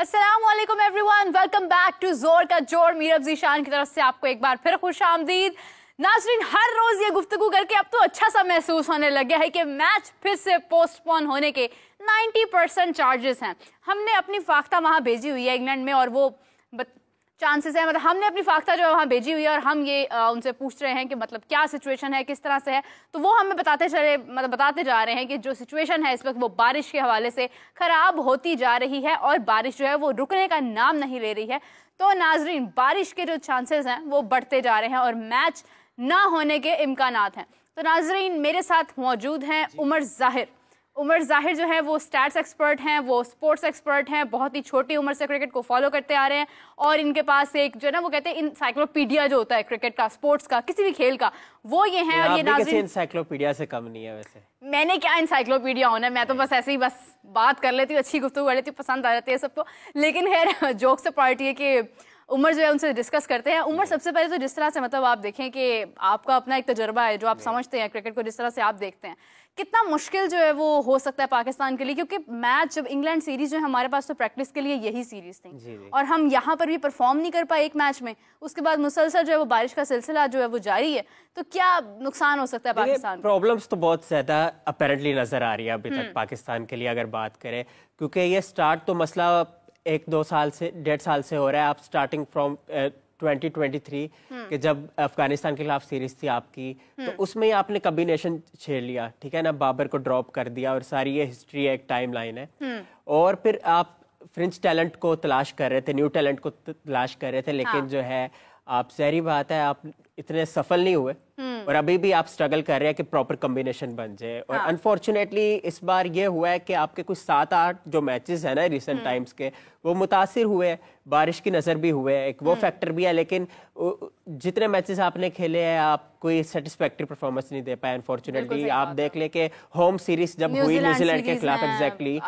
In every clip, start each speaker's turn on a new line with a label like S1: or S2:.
S1: अस्सलामुअलैकुम everyone, welcome back to जोर का जोर। मीरब ज़ीशान की तरफ से आपको एक बार फिर खुशामदीद। नाज़रीन, हर रोज ये गुफ्तगू करके अब तो अच्छा सा महसूस होने लग गया है कि मैच फिर से पोस्टपोन होने के 90% चार्जेस हैं। हमने अपनी फाख्ता वहां भेजी हुई है इंग्लैंड में और वो चांसेस है, मतलब हमने अपनी फाख्ता जो है वहाँ भेजी हुई है और हम ये उनसे पूछ रहे हैं कि मतलब क्या सिचुएशन है, किस तरह से है। तो वो हमें बताते जा रहे हैं कि जो सिचुएशन है इस वक्त वो बारिश के हवाले से ख़राब होती जा रही है और बारिश जो है वो रुकने का नाम नहीं ले रही है। तो नाजरीन, बारिश के जो चांसेस हैं वो बढ़ते जा रहे हैं और मैच ना होने के इम्कानात हैं। तो नाजरीन, मेरे साथ मौजूद हैं उमर ज़ाहिर जो है वो स्टैट्स एक्सपर्ट हैं, वो स्पोर्ट्स एक्सपर्ट हैं, बहुत ही छोटी उम्र से क्रिकेट को फॉलो करते आ रहे हैं और इनके पास एक जो है ना वो कहते हैं इंसाइक्लोपीडिया जो होता है क्रिकेट का, स्पोर्ट्स का, किसी भी खेल का, वो ये है। और ये नाज़रीन
S2: इंसाइक्लोपीडिया से कम नहीं है। वैसे
S1: मैंने क्या इंसाइक्लोपीडिया होना है, मैं तो बस ऐसे ही बस बात कर लेती हूँ, अच्छी गुफ्तगू कर लेती हूँ, पसंद आ जाती है सबको। लेकिन खैर जोक से पार्टी है कि उमर जो है उनसे डिस्कस करते हैं। उमर, सबसे पहले तो जिस तरह से मतलब आप देखें कि आपका अपना एक तजुर्बा है जो आप समझते हैं क्रिकेट को, जिस तरह से आप देखते हैं, कितना मुश्किल जो है वो हो सकता है पाकिस्तान के लिए, क्योंकि मैच जब इंग्लैंड सीरीज जो है हमारे पास तो प्रैक्टिस के लिए यही सीरीज थी और हम यहाँ पर भी परफॉर्म नहीं कर पाए एक मैच में। उसके बाद मुसलसल जो है वो बारिश का सिलसिला जो है वो जारी है। तो क्या नुकसान हो सकता है पाकिस्तान?
S2: प्रॉब्लम्स तो बहुत ज्यादा अपेरेंटली नजर आ रही है अभी तक पाकिस्तान के लिए अगर बात करें, क्योंकि ये स्टार्ट तो मसला 1-2 साल से 1.5 साल से हो रहा है। आप स्टार्टिंग फ्रॉम 2023 कि जब अफगानिस्तान के खिलाफ सीरीज थी आपकी, तो उसमें ही आपने कॉम्बिनेशन छेड़ लिया, ठीक है ना, बाबर को ड्रॉप कर दिया और सारी ये हिस्ट्री है, एक टाइमलाइन है। और फिर आप फ्रेंच टैलेंट को तलाश कर रहे थे, न्यू टैलेंट को तलाश कर रहे थे, लेकिन जो है आप ज़ाहिर बात है आप इतने सफल नहीं हुए और अभी भी आप स्ट्रगल कर रहे हैं कि प्रॉपर कॉम्बिनेशन बन जाए। और अनफॉर्चुनेटली इस बार ये हुआ है कि आपके कुछ 7-8 जो मैचेस है ना रिसेंट टाइम्स के, वो मुतासिर हुए, बारिश की नज़र भी हुए, एक वो फैक्टर भी है। लेकिन जितने मैचेस आपने खेले हैं आप कोई सेटिस्फैक्टरी परफॉर्मेंस नहीं दे पाए अनफॉर्चुनेटली। आप देख ले कि होम सीरीज जब हुई न्यूजीलैंड के खिलाफ, एग्जैक्टली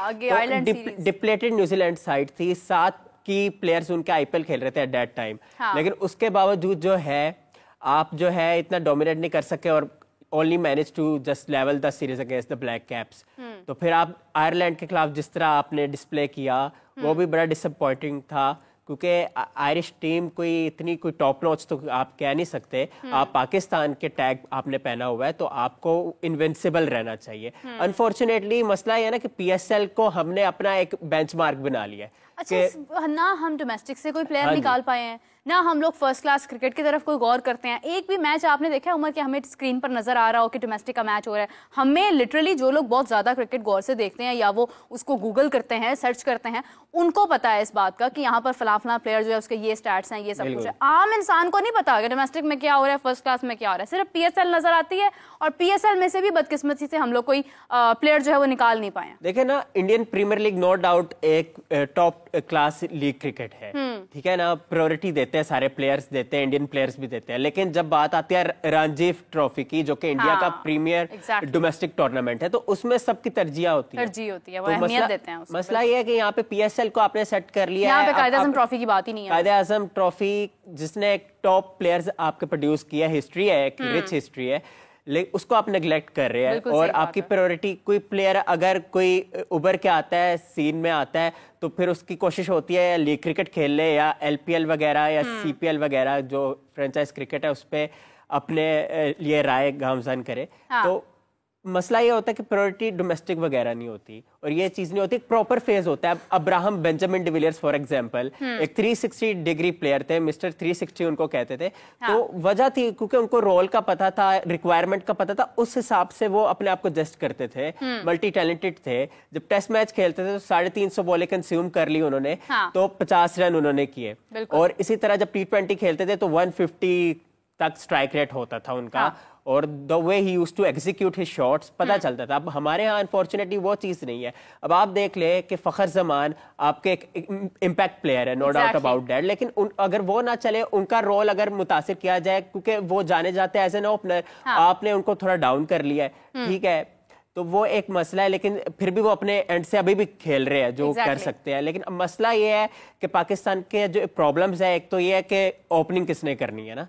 S2: डिप्लेटेड न्यूजीलैंड साइड थी, 7 की प्लेयर्स उनके आईपीएल खेल रहे थे एट दैट टाइम, लेकिन उसके बावजूद जो है आप जो है इतना डोमिनेट नहीं कर सके और only manage to just level the series against the black caps. तो फिर आप आयरलैंड के खिलाफ जिस तरह आपने डिस्प्ले किया वो भी बड़ा डिसअपॉइंटिंग था, क्योंकि आयरिश टीम कोई टॉप नॉच तो आप कह नहीं सकते। आप पाकिस्तान के टैग आपने पहना हुआ है तो आपको इनविंसिबल रहना चाहिए। अनफॉर्चुनेटली मसला ये है ना कि पीएसएल को हमने अपना एक बेंचमार्क बना लिया है।
S1: अच्छा, ना हम डोमेस्टिक से कोई प्लेयर निकाल पाए हैं, ना हम लोग फर्स्ट क्लास क्रिकेट की तरफ कोई गौर करते हैं। एक भी मैच आपने देखा है उमर के हमें स्क्रीन पर नजर आ रहा हो कि डोमेस्टिक का मैच हो रहा है? हमें लिटरली जो लोग बहुत ज्यादा क्रिकेट गौर से देखते हैं या वो उसको गूगल करते हैं, सर्च करते हैं, उनको पता है इस बात का कि यहाँ पर फला प्लेयर जो है उसके ये स्टैट्स हैं, ये सब कुछ है। आम इंसान को नहीं पता कि डोमेस्टिक में क्या हो रहा है, फर्स्ट क्लास में क्या हो रहा है। सिर्फ पीएसएल नजर आती है और पीएसएल में से भी बदकिस्मती से हम लोग कोई प्लेयर जो है वो निकाल नहीं पाए।
S2: देखे ना, Indian premier league no doubt एक टॉप क्लास लीग क्रिकेट है, ठीक है ना, प्रायोरिटी देते हैं सारे प्लेयर्स देते हैं, इंडियन प्लेयर्स भी देते हैं। लेकिन जब बात आती है रणजी ट्रॉफी की, जो कि इंडिया का प्रीमियर डोमेस्टिक टूर्नामेंट है, तो उसमें सबकी तरजीह होती है, वो अहमियत देते हैं। मसला ये है कि यहाँ पे पीएसएल को आपने सेट कर लिया है,
S1: कायदे आज़म ट्रॉफी की बात ही नहीं है।
S2: कायदे आज़म ट्रॉफी जिसने एक टॉप प्लेयर्स आपके प्रोड्यूस किया, हिस्ट्री है, एक रिच हिस्ट्री है, लेकिन उसको आप नेग्लेक्ट कर रहे हैं। और आपकी प्रायोरिटी कोई प्लेयर अगर कोई उभर के आता है, सीन में आता है, तो फिर उसकी कोशिश होती है लीग क्रिकेट खेल ले या एलपीएल वगैरह या सीपीएल वगैरह जो फ्रेंचाइज क्रिकेट है उस पर अपने लिए राय गामजन करे। तो मसला ये होता है कि प्रायोरिटी डोमेस्टिक वगैरह नहीं होती और ये चीज नहीं होती, प्रॉपर फेज होता है। Abraham Benjamin de Villiers for example एक 360 डिग्री प्लेयर थे, मिस्टर 360 उनको कहते थे। तो वजह थी क्योंकि उनको रोल का पता था, रिक्वायरमेंट का पता था, उस हिसाब से वो अपने आप को जस्ट करते थे, मल्टी टैलेंटेड थे। जब टेस्ट मैच खेलते थे तो 350 बॉलें कंज्यूम कर ली उन्होंने, तो 50 रन उन्होंने किए। और इसी तरह जब T20 खेलते थे तो 150 तक स्ट्राइक रेट होता था उनका, और the way he used to execute his shots पता चलता था। अब हमारे यहाँ अनफॉर्चुनेटली वो चीज़ नहीं है। अब आप देख ले कि फ़खर जमान आपके एक इम्पैक्ट प्लेयर है, नो डाउट अबाउट दैट, लेकिन अगर वो ना चले, उनका रोल अगर मुतासिर किया जाए, क्योंकि वो जाने जाते हैं एज एन ओपनर, आपने उनको थोड़ा डाउन कर लिया है, ठीक है, तो वो एक मसला है। लेकिन फिर भी वो अपने एंड से अभी भी खेल रहे हैं जो कर सकते हैं। लेकिन मसला ये है कि पाकिस्तान के जो प्रॉब्लम्स है, एक तो ये है कि ओपनिंग किसने करनी है ना।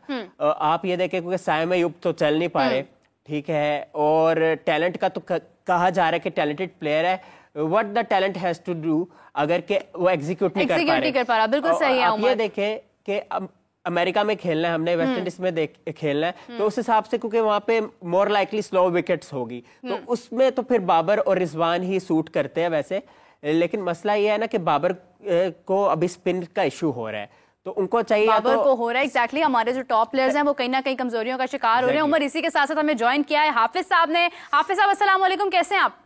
S2: आप ये देखें क्योंकि साइम अयूब तो चल नहीं पा रहे, ठीक है, और टैलेंट का तो कहा जा रहा है कि टैलेंटेड प्लेयर है, what the talent has to do, अगर के वो एग्जीक्यूट नहीं कर पा रहा।
S1: बिल्कुल सही है।
S2: आप ये देखें कि अमेरिका में खेलना है हमने, वेस्ट इंडीज में खेलना है, तो उस हिसाब से क्योंकि वहां पे मोर लाइकली स्लो विकेट्स होगी, तो उसमें तो फिर बाबर और रिजवान ही सूट करते हैं वैसे। लेकिन मसला ये है ना कि बाबर को अभी स्पिन का इशू हो रहा है, तो उनको चाहिए
S1: बाबर को हो रहा है एग्जैक्टली। हमारे जो टॉप प्लेयर्स हैं वो कहीं ना कहीं कमजोरियों का शिकार हो रहे हैं। उमर इसी के साथ साथ हमें ज्वाइन किया है हाफिज साहब ने। हाफिज साहब अस्सलाम वालेकुम, कैसे हैं आप?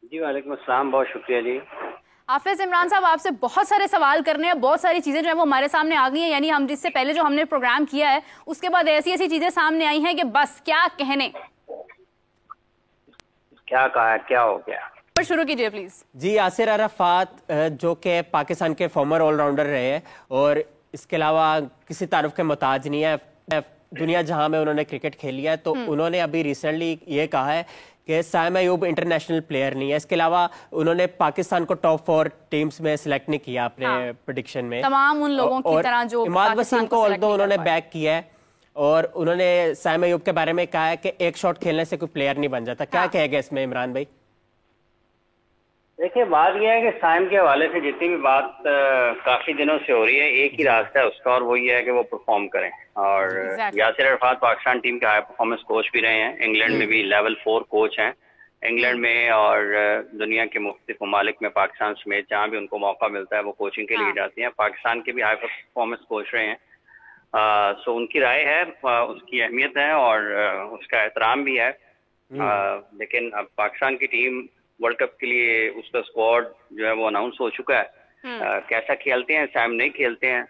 S3: जी वालेकुम अस्सलाम, बहुत शुक्रिया जी।
S1: हाफिज, इमरान साहब आपसे बहुत सारे सवाल करने हैं, बहुत सारी चीजें जो है वो हमारे सामने आ गई हैं। यानी हम जिससे पहले जो हमने प्रोग्राम किया है उसके बाद ऐसी ऐसी चीजें सामने आई हैं कि बस क्या कहने।
S3: क्या कहा, क्या हो गया?
S1: पर शुरू कीजिए प्लीज।
S2: जी, यासिर अराफात जो कि पाकिस्तान के फॉर्मर ऑलराउंडर रहे हैं और इसके अलावा किसी तारुफ के मोहताज नहीं है, दुनिया जहां में उन्होंने क्रिकेट खेली है, तो उन्होंने अभी रिसेंटली ये कहा है कि साइम अयूब इंटरनेशनल प्लेयर नहीं है। इसके अलावा उन्होंने पाकिस्तान को टॉप 4 टीम्स में सिलेक्ट नहीं किया अपने प्रेडिक्शन में,
S1: तमाम उन लोगों की तरह जो
S2: इमाद वसीम को ऑल्दो उन्होंने बैक किया है और उन्होंने साइम अयूब के बारे में कहा है कि एक शॉट खेलने से कोई प्लेयर नहीं बन जाता। क्या कहेगा इसमें इमरान भाई?
S3: देखिए, बात यह है कि साइम के हवाले से जितनी भी बात काफी दिनों से हो रही है, एक ही रास्ता है उसका और वो ये है कि वो परफॉर्म करें। और यासिर अराफात पाकिस्तान टीम के हाई परफॉर्मेंस कोच भी रहे हैं, इंग्लैंड में भी लेवल 4 कोच हैं इंग्लैंड में, और दुनिया के मुख्तलिफ ममालिक में पाकिस्तान समेत जहाँ भी उनको मौका मिलता है वो कोचिंग के लिए जाती हैं। पाकिस्तान के भी हाई परफॉर्मेंस कोच रहे हैं। सो उनकी राय है, उसकी अहमियत है और उसका एहतराम भी है। लेकिन अब पाकिस्तान की टीम वर्ल्ड कप के लिए उसका स्क्वाड जो है वो अनाउंस हो चुका है। कैसा खेलते हैं, साइम नहीं खेलते हैं,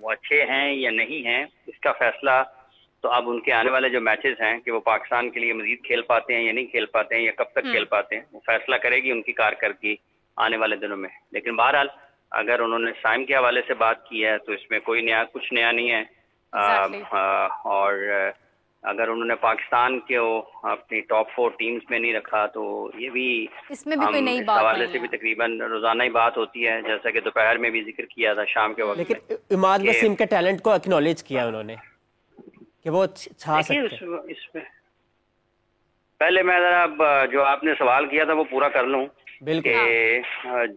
S3: वो अच्छे हैं या नहीं हैं, इसका फैसला तो अब उनके आने वाले जो मैचेस हैं कि वो पाकिस्तान के लिए मजीद खेल पाते हैं या नहीं खेल पाते हैं या कब तक खेल पाते हैं, वो फैसला करेगी उनकी कारकर्दगी आने वाले दिनों में। लेकिन बहरहाल अगर उन्होंने साइम के हवाले से बात की है तो इसमें कोई कुछ नया नहीं है। और अगर उन्होंने पाकिस्तान के अपनी टॉप 4 टीम्स में नहीं रखा तो ये भी
S1: इसमें भी कोई नई
S3: इस
S1: बात
S3: हवाले से भी तकरीबन रोजाना ही बात होती है, जैसा कि दोपहर में भी जिक्र किया था शाम के वक्त।
S2: लेकिन इमाद वसीम के टैलेंट को एक्नॉलेज किया उन्होंने कि वो छा सकते हैं।
S3: इसमें पहले मैं जरा जो आपने सवाल किया था वो पूरा कर लूं।
S2: बिल्कुल।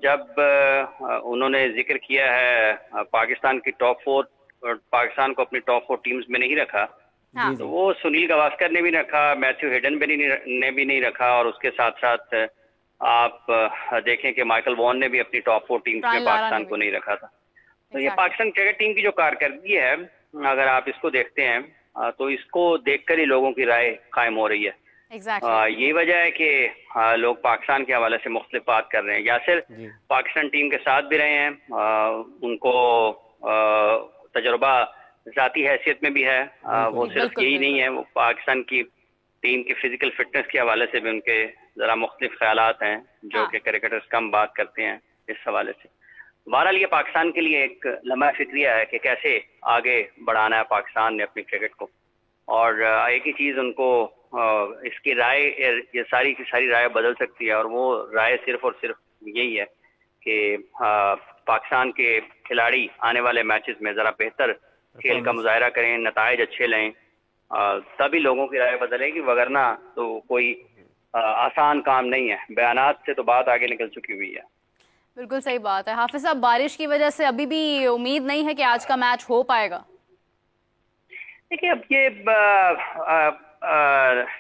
S3: जब उन्होंने जिक्र किया है पाकिस्तान की टॉप 4 और पाकिस्तान को अपनी टॉप 4 टीम्स में नहीं रखा, तो वो सुनील गावस्कर ने भी रखा, मैथ्यू हेडन ने भी नहीं रखा, और उसके साथ साथ आप देखें कि माइकल वॉन ने भी अपनी टॉप 4 टीम्स में पाकिस्तान को नहीं रखा था। तो ये पाकिस्तान क्रिकेट टीम की जो कारकर्दगी है, अगर आप इसको देखते हैं तो इसको देखकर ही लोगों की राय कायम हो रही है। यही वजह है कि लोग पाकिस्तान के हवाले से मुख्तलिफ बात कर रहे हैं। यासिर पाकिस्तान टीम के साथ भी रहे हैं, उनको तजुर्बा जाती हैसियत में भी है, वो सिर्फ यही नहीं है, वो पाकिस्तान की टीम की फिजिकल फिटनेस के हवाले से भी उनके जरा मुख्तलिफ ख्यालात हैं जो कि क्रिकेटर्स कम बात करते हैं इस हवाले से। बहरहाल ये पाकिस्तान के लिए एक लम्हा फिक्रिया है कि कैसे आगे बढ़ाना है पाकिस्तान ने अपनी क्रिकेट को। और एक ही चीज़ उनको इसकी राय, ये सारी की सारी राय बदल सकती है, और वो राय सिर्फ और सिर्फ यही है कि पाकिस्तान के खिलाड़ी आने वाले मैचेस में ज़रा बेहतर खेल का मुजाहरा करें, नताइज अच्छे लें, तभी लोगों की राय बदलेगी, वगरना तो कोई आसान काम नहीं है। बयानात से तो बात आगे निकल चुकी हुई है।
S1: बिल्कुल सही बात है। हाफिज साहब, बारिश की वजह से अभी भी उम्मीद नहीं है कि आज का मैच हो पाएगा?
S3: देखिए, अब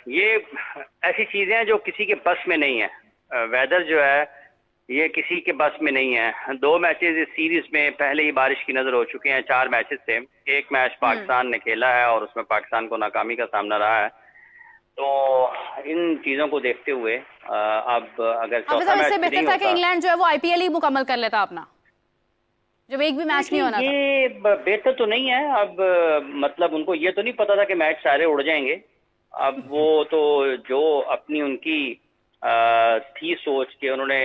S3: ये ऐसी चीजें हैं जो किसी के बस में नहीं है। वेदर जो है ये किसी के बस में नहीं है। 2 मैचेस इस सीरीज में पहले ही बारिश की नजर हो चुके हैं। 4 मैचेस थे, 1 मैच पाकिस्तान ने खेला है और उसमें पाकिस्तान को नाकामी का सामना रहा है। तो इन चीजों को देखते हुए अब अगर चौथा मैच
S1: इससे बेहतर था कि इंग्लैंड जो है वो आईपीएल ही मुकम्मल कर लेता अपना, जब एक भी मैच नहीं होना था।
S3: ये बेहतर तो नहीं है। अब मतलब उनको ये तो नहीं पता था कि मैच सारे उड़ जाएंगे। अब वो तो जो अपनी उनकी थी सोच के उन्होंने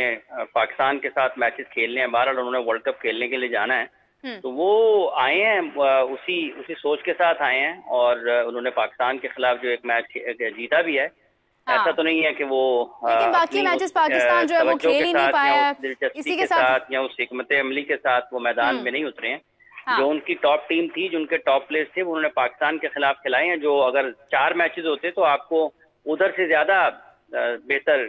S3: पाकिस्तान के साथ मैचेस खेलने हैं, बहरहाल उन्होंने वर्ल्ड कप खेलने के लिए जाना है, तो वो आए हैं उसी सोच के साथ आए हैं, और उन्होंने पाकिस्तान के खिलाफ जो एक मैच जीता भी है। ऐसा तो नहीं है कि वो
S1: लेकिन बाकी मैचेस पाकिस्तान जो है वो खेल ही नहीं पाया,
S3: दिलचस्पी के साथ या उस हिकमत अमली के साथ वो मैदान में नहीं उतरे हैं। जो उनकी टॉप टीम थी, जो उनके टॉप प्लेयर्स थे, वो उन्होंने पाकिस्तान के खिलाफ खिलाए हैं। जो अगर 4 मैचेस होते तो आपको उधर से ज्यादा बेहतर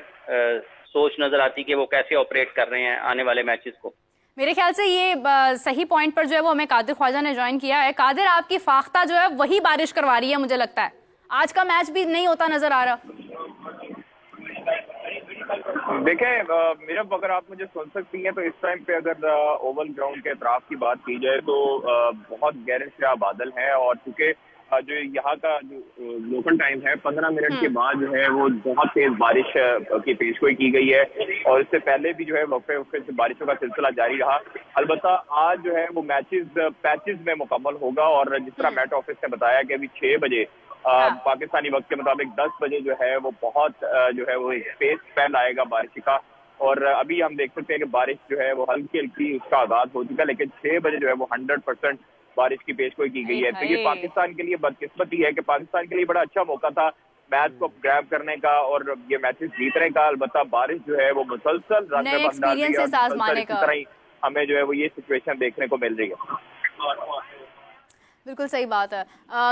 S3: सोच नजर आती कि वो कैसे ऑपरेट कर रहे हैं आने वाले मैचेस को।
S1: मेरे ख्याल से ये सही पॉइंट पर जो है वो हमें कादिर ख्वाजा ने ज्वाइन किया है। कादिर, आपकी फाख्ता जो है वही बारिश करवा रही है, मुझे लगता है आज का मैच भी नहीं होता नजर आ रहा।
S4: देखें मीरब, अगर आप मुझे सुन सकती हैं तो इस टाइम पे अगर ओवल ग्राउंड के अतराफ की बात की जाए तो बहुत गहरे शया बादल हैं, और चूंकि जो यहाँ का जो लोकल टाइम है 15 मिनट के बाद जो है वो बहुत तेज बारिश की पेशगोई की गई है, और इससे पहले भी जो है वक्फे वक्फे से बारिशों का सिलसिला जारी रहा। अलबत्ता आज जो है वो पैचेस में मुकम्मल होगा, और जिस तरह मेट ऑफिस ने बताया कि अभी 6 बजे पाकिस्तानी वक्त के मुताबिक 10 बजे जो है वो बहुत जो है वो तेज स्पेल आएगा बारिश का, और अभी हम देख सकते हैं कि बारिश जो है वो हल्की हल्की उसका आगाज हो चुका है, लेकिन 6 बजे जो है वो 100% बारिश की पेशगोई की गई है। तो ये पाकिस्तान के लिए बदकिस्मती है कि पाकिस्तान के लिए बड़ा अच्छा मौका था मैच को ग्रैब करने का और ये मैचेस जीतने का। अलबत्ता बारिश जो है वो मुसलसल हमें जो है वो ये सिचुएशन देखने को मिल रही है।
S1: बिल्कुल सही बात है।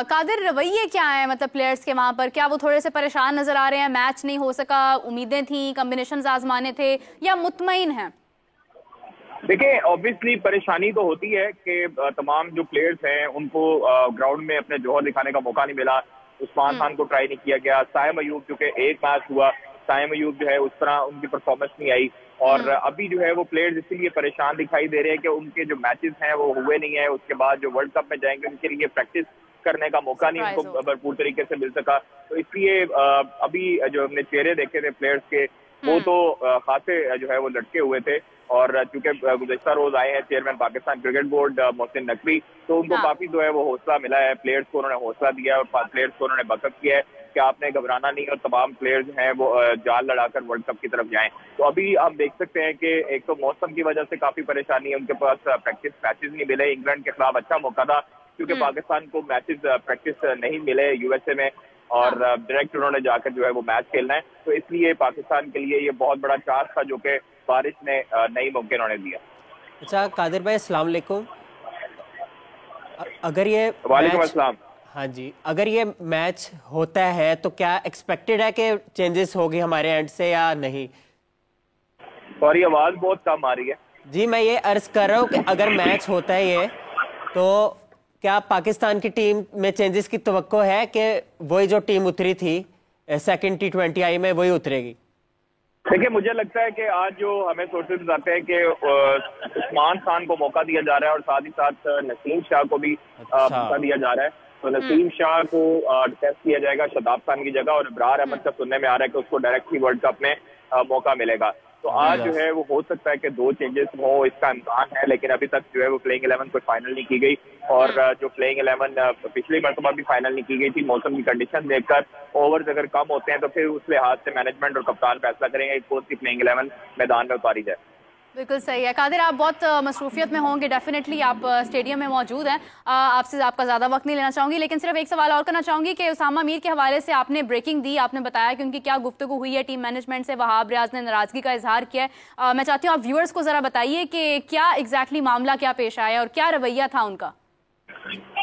S1: कादिर, रवैये क्या है मतलब प्लेयर्स के वहां पर? क्या वो थोड़े से परेशान नजर आ रहे हैं? मैच नहीं हो सका, उम्मीदें थी, कॉम्बिनेशंस आजमाने थे, या मुतमईन हैं?
S4: देखिए, ऑब्वियसली परेशानी तो होती है कि तमाम जो प्लेयर्स हैं उनको ग्राउंड में अपने जोहर दिखाने का मौका नहीं मिला। उस्मान खान को ट्राई नहीं किया गया। साइम अयूब, क्योंकि एक मैच हुआ, साइम अयूब जो है उस तरह उनकी परफॉर्मेंस नहीं आई, और अभी जो है वो प्लेयर्स इसीलिए परेशान दिखाई दे रहे हैं कि उनके जो मैचेस हैं वो हुए नहीं है। उसके बाद जो वर्ल्ड कप में जाएंगे उनके लिए प्रैक्टिस करने का मौका नहीं उनको भरपूर तरीके से मिल सका। तो इसलिए अभी जो हमने चेहरे देखे थे प्लेयर्स के वो तो खासे जो है वो लटके हुए थे, और चूंकि गुज़श्ता रोज आए हैं chairman Pakistan cricket board Mohsin Naqvi, तो उनको काफी जो है वो हौसला मिला है। प्लेयर्स को उन्होंने हौसला दिया और प्लेयर्स को उन्होंने बकअप किया है कि आपने घबराना नहीं, और तमाम प्लेयर्स हैं वो जाल लड़ाकर वर्ल्ड कप की तरफ जाएं। तो अभी आप देख सकते हैं कि एक तो मौसम की वजह से काफी परेशानी है, उनके पास प्रैक्टिस मैचेस नहीं मिले। इंग्लैंड के खिलाफ अच्छा मौका था क्योंकि पाकिस्तान को मैचेस प्रैक्टिस नहीं मिले यूएसए में, और डायरेक्ट उन्होंने जाकर जो है वो मैच खेलना है। तो इसलिए पाकिस्तान के लिए ये बहुत बड़ा चांस था जो कि बारिश ने नई मौके उन्होंने दिया।
S2: अच्छा कादिर भाई, अस्सलाम वालेकुम। अगर ये
S4: वालेकुम अस्सलाम।
S2: हाँ जी, अगर ये मैच होता है तो क्या एक्सपेक्टेड है कि चेंजेस होगी हमारे एंड से या नहीं?
S4: सॉरी, आवाज बहुत कम आ रही है
S2: जी। मैं ये अर्ज कर रहा हूँ कि अगर मैच होता है ये, तो क्या पाकिस्तान की टीम में चेंजेस की तवक्को है कि वही जो टीम उतरी थी सेकंड T20 आई में वही उतरेगी?
S4: देखिए, मुझे लगता है कि आज जो हमें सोर्सेज बताते हैं कि उस्मान खान को मौका दिया जा रहा है और साथ ही साथ नसीम शाह को भी मौका दिया जा रहा है। तो नसीम शाह को टेस्ट किया जाएगा शदाब खान की जगह, और इब्रार अहमद का सुनने में आ रहा है कि उसको डायरेक्टली वर्ल्ड कप में मौका मिलेगा। तो आज जो है वो हो सकता है कि 2 चेंजेस हो, इसका इम्कान है, लेकिन अभी तक जो है वो प्लेइंग 11 कोई फाइनल नहीं की गई, और जो प्लेइंग 11 पिछली मरतबा भी फाइनल नहीं की गई थी। मौसम की कंडीशन देखकर ओवर्स अगर कम होते हैं तो फिर उस लिहाज से मैनेजमेंट और कप्तान फैसला करेंगे कौन सी प्लेइंग 11 मैदान में उतारी जाए।
S1: बिल्कुल सही है। कादिर, आप बहुत मसरूफियत में होंगे, डेफिनेटली आप स्टेडियम में मौजूद हैं। आपसे आपका ज़्यादा वक्त नहीं लेना चाहूँगी, लेकिन सिर्फ एक सवाल और करना चाहूँगी कि उसामा मीर के हवाले से आपने ब्रेकिंग दी, आपने बताया कि उनकी क्या गुफ्तगू हुई है टीम मैनेजमेंट से। वहाब रियाज ने नाराज़गी का इजहार किया है। मैं चाहती हूँ आप व्यूअर्स को ज़रा बताइए कि क्या एग्जैक्टली मामला क्या पेश आया और क्या रवैया था उनका।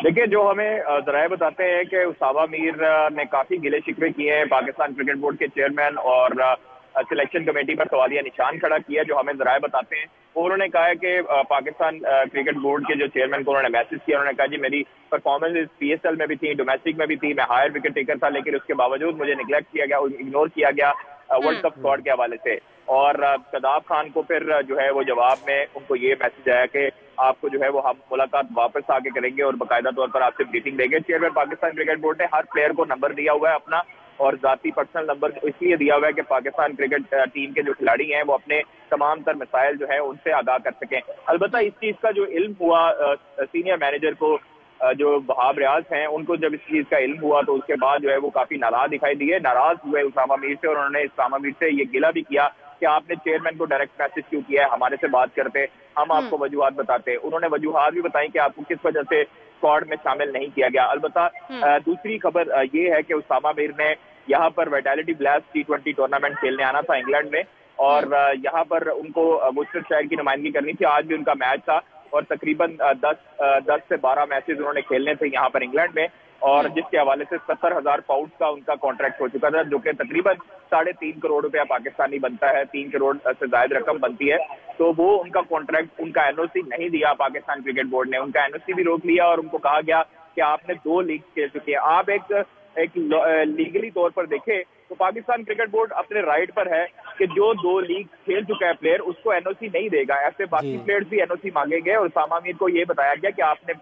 S4: देखिए, जो हमें जराए बताते हैं कि उसामा मीर ने काफ़ी गिले शिकवे किए हैं पाकिस्तान क्रिकेट बोर्ड के चेयरमैन और सिलेक्शन कमेटी पर सवालिया निशान खड़ा किया। जो हमें जराए बताते हैं वो उन्होंने कहा है कि पाकिस्तान क्रिकेट बोर्ड के जो चेयरमैन को उन्होंने मैसेज किया, उन्होंने कहा जी मेरी परफॉर्मेंस PSL में भी थी, डोमेस्टिक में भी थी, मैं हायर विकेट टेकर था, लेकिन उसके बावजूद मुझे निगलेक्ट किया गया, इग्नोर किया गया वर्ल्ड कप स्क्वाड के हवाले से। और शदाब खान को फिर जो है वो जवाब में उनको ये मैसेज आया कि आपको जो है वो हम मुलाकात वापस आके करेंगे और बाकायदा तौर पर आपसे मीटिंग देंगे। चेयरमैन पाकिस्तान क्रिकेट बोर्ड ने हर प्लेयर को नंबर दिया हुआ है अपना, और जाती पर्सनल नंबर इसलिए दिया हुआ है कि पाकिस्तान क्रिकेट टीम के जो खिलाड़ी हैं वो अपने तमाम तर मसाइल जो है उनसे आगाह कर सकें। अलबत्ता इस चीज़ का जो इल्म हुआ सीनियर मैनेजर को, जो वहाब रियाज हैं, उनको जब इस चीज़ का इल्म हुआ तो उसके बाद जो है वो काफ़ी नाराज दिखाई दिए, नाराज हुए उसामा मीर से, और उन्होंने उसामा मीर से ये गिला भी किया कि आपने चेयरमैन को डायरेक्ट मैसेज क्यों किया है, हमारे से बात करते, हम आपको वजूहात बताते। उन्होंने वजूहात भी बताई कि आपको किस वजह से स्क्वाड में शामिल नहीं किया गया। अलबत्ता दूसरी खबर ये है कि उसामा मीर ने यहाँ पर वाइटैलिटी ब्लास्ट T20 टूर्नामेंट खेलने आना था इंग्लैंड में, और यहाँ पर उनको वुस्टरशायर की नुमाइंदगी करनी थी। आज भी उनका मैच था और तकरीबन 10 से 12 मैचेस उन्होंने खेलने थे यहाँ पर इंग्लैंड में, और जिसके हवाले से 70,000 पाउंड का उनका कॉन्ट्रैक्ट हो चुका था, जो कि तकरीबन 3.5 करोड़ रुपया पाकिस्तानी बनता है, 3 करोड़ से ज्यादा रकम बनती है। तो वो उनका कॉन्ट्रैक्ट, उनका एनओसी नहीं दिया पाकिस्तान क्रिकेट बोर्ड ने, उनका एनओसी भी रोक लिया और उनको कहा गया कि आपने 2 लीग खेल चुके हैं। आप एक लीगली तौर पर देखें तो पाकिस्तान क्रिकेट बोर्ड अपने राइट पर है कि जो 2 लीग खेल चुका है प्लेयर उसको एनओसी नहीं देगा। ऐसे बाकी प्लेयर्स भी एनओसी मांगे गए और उसामा मीर को ये बताया गया कि आपने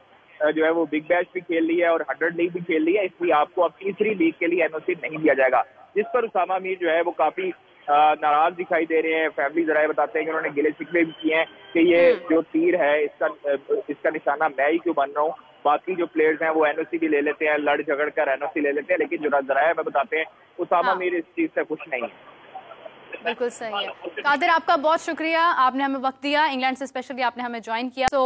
S4: जो है वो बिग बैश भी खेल ली है और 100 लीग भी खेल ली है, इसलिए आपको अब तीसरी लीग के लिए एनओसी नहीं दिया जाएगा। जिस पर उसामा मीर जो है वो काफी नाराज दिखाई दे रहे हैं। फैमिली जराए बताते हैं कि उन्होंने गिले शिकवे भी किए हैं कि ये जो तीर है इसका निशाना मैं ही क्यों बन रहा हूँ। बाकी जो प्लेयर्स हैं वो एनओसी भी ले लेते हैं, लड़ झगड़ कर एनओसी ले लेते हैं, लेकिन जो जराए में बताते हैं उसामा मीर इस चीज से खुश नहीं है।
S1: बिल्कुल सही है। कादिर, आपका बहुत शुक्रिया, आपने हमें वक्त दिया, इंग्लैंड से स्पेशली आपने हमें ज्वाइन किया। तो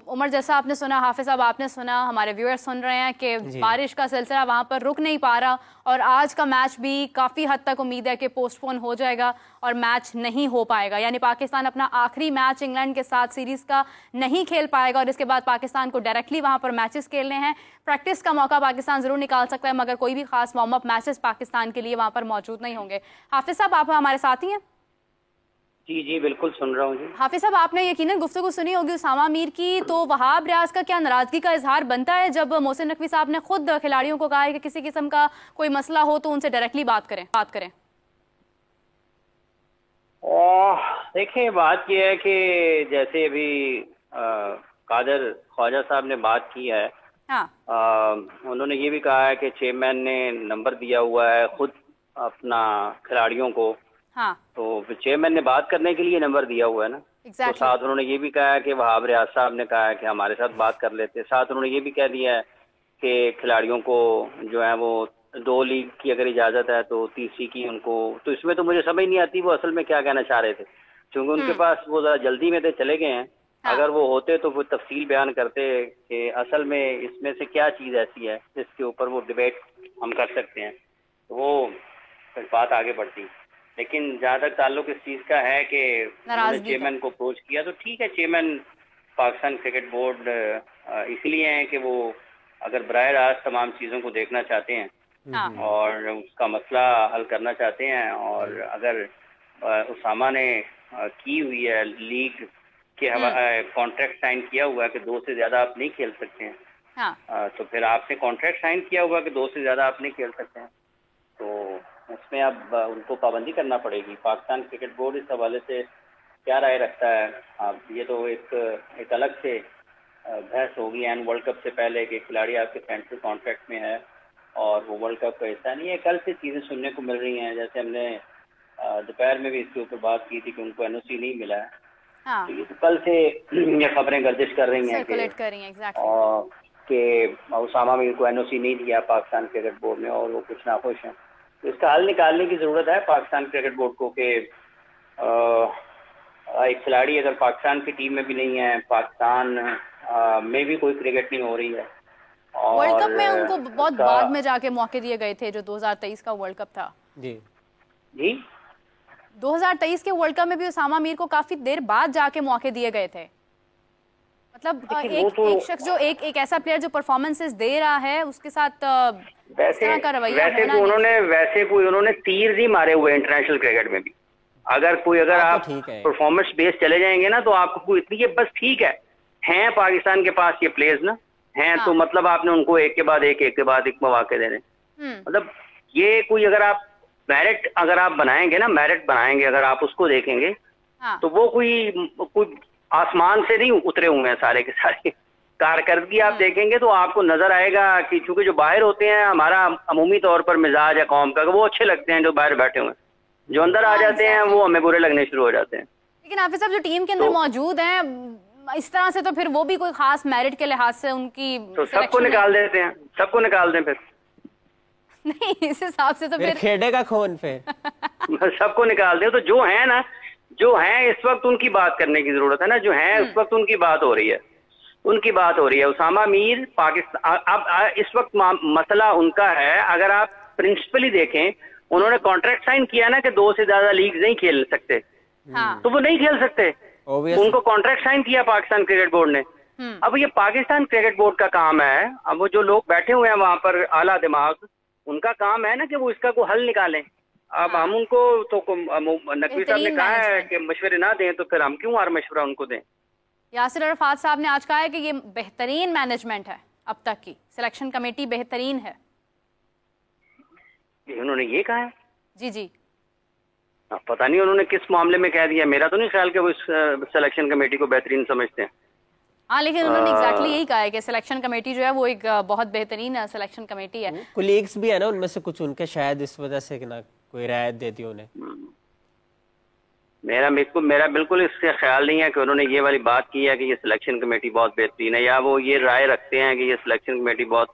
S1: उमर, जैसा आपने सुना, हाफिज साहब आपने सुना, हमारे व्यूअर्स सुन रहे हैं कि बारिश का सिलसिला वहां पर रुक नहीं पा रहा और आज का मैच भी काफ़ी हद तक उम्मीद है कि पोस्टपोन हो जाएगा और मैच नहीं हो पाएगा। यानी पाकिस्तान अपना आखिरी मैच इंग्लैंड के साथ सीरीज़ का नहीं खेल पाएगा और इसके बाद पाकिस्तान को डायरेक्टली वहां पर मैचेस खेलने हैं। प्रैक्टिस का मौका पाकिस्तान जरूर निकाल सकता है, मगर कोई भी खास वार्म अप मैचेस पाकिस्तान के लिए वहां पर मौजूद नहीं होंगे। हाफिज साहब, आप हमारे साथ ही हैं?
S3: जी बिल्कुल सुन रहा हूँ जी।
S1: हाफिज साहब, आपने यकीनन गुफ्तगू सुनी होगी उसामा मीर की, तो वहाब रियाज का क्या नाराजगी का इजहार बनता है जब मोहसिन नकवी साहब ने खुद खिलाड़ियों को कहा है कि किसी किस्म का कोई मसला हो तो उनसे डायरेक्टली बात करें?
S3: देखिए, बात यह है कि जैसे अभी कादर ख्वाजा साहब ने बात की है,
S1: हाँ।
S3: उन्होंने ये भी कहा है कि चेयरमैन ने नंबर दिया हुआ है खुद अपना खिलाड़ियों को,
S1: हाँ।
S3: तो चेयरमैन ने बात करने के लिए नंबर दिया हुआ है ना।
S1: exactly.
S3: तो साथ उन्होंने ये भी कहा है कि वहाब रियाज साहब ने कहा है कि हमारे साथ बात कर लेते। साथ उन्होंने ये भी कह दिया है कि खिलाड़ियों को जो है वो 2 लीग की अगर इजाजत है तो तीसरी की उनको। तो इसमें तो मुझे समझ नहीं आती वो असल में क्या कहना चाह रहे थे, क्योंकि उनके पास वो जरा जल्दी में थे, चले गए हैं। हाँ। अगर वो होते तो वो तफसील बयान करते कि असल में इसमें से क्या चीज ऐसी है जिसके ऊपर वो डिबेट हम कर सकते हैं, तो वो फिर बात आगे बढ़ती। लेकिन जहाँ तक ताल्लुक इस चीज का है कि चेयरमैन को अप्रोच किया, तो ठीक है, चेयरमैन पाकिस्तान क्रिकेट बोर्ड इसलिए है कि वो अगर बराह रास्त तमाम चीजों को देखना चाहते हैं, हाँ। और उसका मसला हल करना चाहते हैं, और अगर उसामा ने की हुई है लीग के कॉन्ट्रैक्ट साइन किया हुआ है कि 2 से ज्यादा आप नहीं खेल सकते हैं, हाँ। तो फिर आपने कॉन्ट्रैक्ट साइन किया हुआ है कि 2 से ज्यादा आप नहीं खेल सकते हैं, तो उसमें अब उनको पाबंदी करना पड़ेगी। पाकिस्तान क्रिकेट बोर्ड इस हवाले से क्या राय रखता है, अब ये तो एक अलग से बहस होगी एंड वर्ल्ड कप से पहले कि खिलाड़ी आपके सेंट्रल कॉन्ट्रैक्ट में है और वो वर्ल्ड कप का हिस्सा नहीं है। कल से चीज़ें सुनने को मिल रही हैं, जैसे हमने दोपहर में भी इसके ऊपर बात की थी कि उनको एनओसी नहीं मिला है, हाँ। तो ये तो कल से ये खबरें गर्दिश कर रही हैं कि उसामा मीर को एनओसी नहीं दिया पाकिस्तान क्रिकेट बोर्ड ने और वो कुछ नाखुश हैं। तो इसका हल निकालने की जरूरत है पाकिस्तान क्रिकेट बोर्ड को कि एक खिलाड़ी अगर पाकिस्तान की टीम में भी नहीं है, पाकिस्तान में भी कोई क्रिकेट नहीं हो रही है, और
S1: वर्ल्ड कप में उनको बहुत बाद में जाके मौके दिए गए थे, जो 2023 का वर्ल्ड कप था। जी 2023 के वर्ल्ड कप में भी उसामा मीर को काफी देर बाद जाके मौके दिए गए थे। मतलब एक शख्स जो एक ऐसा प्लेयर जो परफॉर्मेंसेस दे रहा है उसके साथ
S3: वैसे तो उन्होंने तीर नहीं मारे हुए इंटरनेशनल क्रिकेट में भी। अगर आप परफॉर्मेंस बेस चले जाएंगे ना तो आपको इतनी ये बस ठीक है पाकिस्तान के पास ये प्लेयर्स ना हैं, हाँ। तो मतलब आपने उनको एक के बाद एक मौके देने, मतलब ये कोई अगर आप मेरिट बनाएंगे अगर आप उसको देखेंगे, हाँ। तो वो कोई आसमान से नहीं उतरे हुए हैं सारे के सारे। कारकर्दगी आप देखेंगे तो आपको नजर आएगा कि चूंकि जो बाहर होते हैं, हमारा अमूमी तौर पर मिजाज है कौम का, वो अच्छे लगते हैं जो बाहर बैठे हुए हैं, जो अंदर आ जाते हैं वो हमें बुरे लगने शुरू हो जाते हैं।
S1: लेकिन हाफिज साहब जो टीम के अंदर मौजूद हैं इस तरह से, तो फिर वो भी कोई खास मेरिट के लिहाज से उनकी
S3: तो सबको निकाल देते हैं, सबको निकाल दें फिर
S1: नहीं, इस हिसाब से तो फिर
S2: खेडेगा कौन फिर
S3: सबको निकाल दे। तो जो है इस वक्त उनकी बात करने की जरूरत है ना, जो है इस वक्त उनकी बात हो रही है। उसामा मीर पाकिस्तान अब इस वक्त मसला उनका है, अगर आप प्रिंसिपली देखें, उन्होंने कॉन्ट्रैक्ट साइन किया ना कि 2 से ज्यादा लीग नहीं खेल सकते, हाँ। तो वो नहीं खेल सकते, उनको कॉन्ट्रैक्ट साइन किया पाकिस्तान क्रिकेट बोर्ड ने, अब ये पाकिस्तान क्रिकेट बोर्ड का काम है, अब वो जो लोग बैठे हुए हैं वहां पर आला दिमाग, उनका काम है ना कि वो इसका को हल निकालें। अब हम उनको तो नकवी साहब ने कहा है कि मशवरे ना दें, तो फिर हम क्यों हर मशवरा उनको दें।
S1: यासिर अरफात साहब ने आज कहा है कि ये बेहतरीन मैनेजमेंट है, अब तक की सिलेक्शन कमेटी बेहतरीन है।
S3: उन्होंने ये कहा है?
S1: जी जी,
S3: पता नहीं उन्होंने किस मामले में कह दिया, मेरा तो नहीं ख्याल कि वो इस सिलेक्शन कमेटी को बेहतरीन समझते हैं।
S1: हाँ, लेकिन उन्होंने एग्जैक्टली यही कहा है कि सिलेक्शन कमेटी जो है वो एक बहुत बेहतरीन सिलेक्शन कमेटी है।
S2: कोलीग्स भी है ना उनमें से कुछ उनके, शायद इस वजह से कि ना कोई राहत दे दी उन्हें।
S3: मेरा बिल्कुल इससे ख्याल नहीं है कि उन्होंने ये वाली बात की है कि ये सिलेक्शन कमेटी बहुत बेहतरीन है, या वो ये राय रखते हैं कि ये सिलेक्शन कमेटी बहुत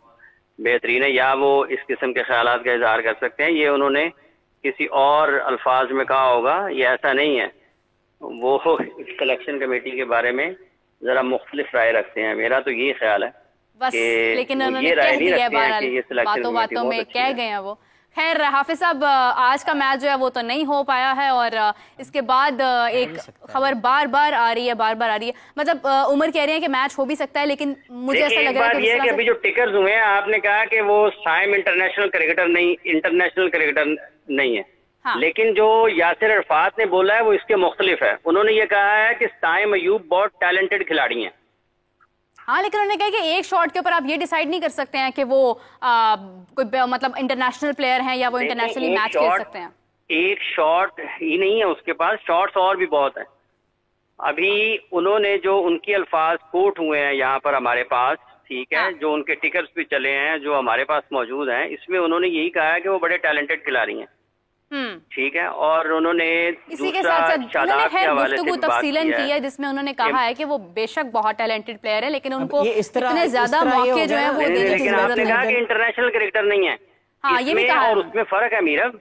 S3: बेहतरीन है, या वो इस किस्म के ख्यालात का इजहार कर सकते हैं। ये उन्होंने किसी और अल्फाज में कहा होगा, ये ऐसा नहीं है। वो सिलेक्शन कमेटी के बारे में जरा मुख्तलिफ राय रखते हैं, मेरा तो ये ख्याल है
S1: बस, लेकिन उन्होंने कह दिया है, बातों बातों में कह गए हैं वो। खैर हाफिज साहब, आज का मैच जो है वो तो नहीं हो पाया है, और इसके बाद एक खबर बार बार आ रही है, मतलब उमर कह रहे हैं कि मैच हो भी सकता है, लेकिन मुझे ऐसा लग रहा है
S3: कि अभी जो टिकर्स हुए हैं, आपने कहा कि वो साइम इंटरनेशनल क्रिकेटर नहीं है। हाँ। लेकिन जो यासिर अरफात ने बोला है वो इसके मुख्तलिफ है। उन्होंने ये कहा है कि साइम अयूब बहुत टैलेंटेड खिलाड़ी हैं।
S1: हाँ, लेकिन उन्होंने कहा कि एक शॉट के ऊपर आप ये डिसाइड नहीं कर सकते हैं कि वो कोई मतलब इंटरनेशनल प्लेयर हैं या वो इंटरनेशनली मैच खेल सकते हैं।
S3: एक शॉट ही नहीं है उसके पास, शॉट्स और भी बहुत हैं। अभी उन्होंने जो उनकी अल्फाज कोट हुए हैं यहाँ पर हमारे पास, ठीक है, जो उनके टिकट्स भी चले हैं जो हमारे पास मौजूद हैं, इसमें उन्होंने यही कहा है कि वो बड़े टैलेंटेड खिलाड़ी हैं। ठीक है, और उन्होंने
S1: इसी के साथ गुफ्तगू तफसीलन की है, जिसमें उन्होंने कहा है कि वो बेशक बहुत टैलेंटेड प्लेयर है, लेकिन उनको इतने ज्यादा मौके जो है वो देने की जरूरत
S3: नहीं है। इंटरनेशनल क्रिकेटर नहीं है।
S1: हाँ, ये भी कहा,
S3: और उसमें फर्क है मीरब।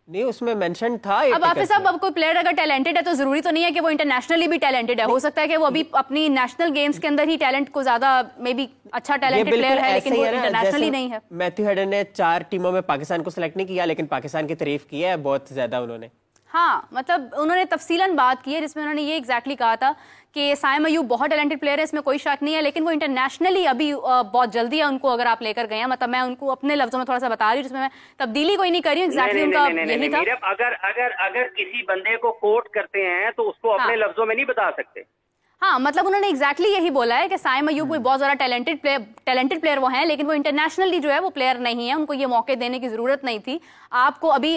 S2: नहीं, उसमें मेंशन था।
S1: अब हाफिज साहब, अब कोई प्लेयर अगर टैलेंटेड है तो जरूरी तो नहीं है कि वो इंटरनेशनली भी टैलेंटेड है। हो सकता है कि वो अभी अपनी नेशनल गेम्स के अंदर ही टैलेंट को ज्यादा मे बी अच्छा टैलेंटेड प्लेयर है, लेकिन वो इंटरनेशनली नहीं है।
S2: मैथ्यू हेडन ने 4 टीमों में पाकिस्तान को सिलेक्ट नहीं किया, लेकिन पाकिस्तान की तारीफ की है बहुत ज्यादा उन्होंने।
S1: हाँ, मतलब उन्होंने तफसीलन बात की है, जिसमें उन्होंने ये एग्जैक्टली कहा था कि साइम अयूब बहुत टैलेंटेड प्लेयर है, इसमें कोई शक नहीं है, लेकिन वो इंटरनेशनली अभी बहुत जल्दी है उनको अगर आप लेकर गए हैं। मतलब मैं उनको अपने लफ्जों में थोड़ा सा बता रही हूँ, जिसमें मैं तब्दीली कोई नहीं कर रही हूँ, एग्जैक्टली उनका यही था।
S3: अगर किसी बंदे को कोट करते हैं तो उसको अपने लफ्जों में नहीं बता सकते।
S1: हाँ, मतलब उन्होंने एग्जैक्टली यही बोला है कि साइम अयूब कोई बहुत ज्यादा टैलेंटेड प्लेयर वो हैं, लेकिन वो इंटरनेशनली जो है वो प्लेयर नहीं है। उनको ये मौके देने की जरूरत नहीं थी। आपको अभी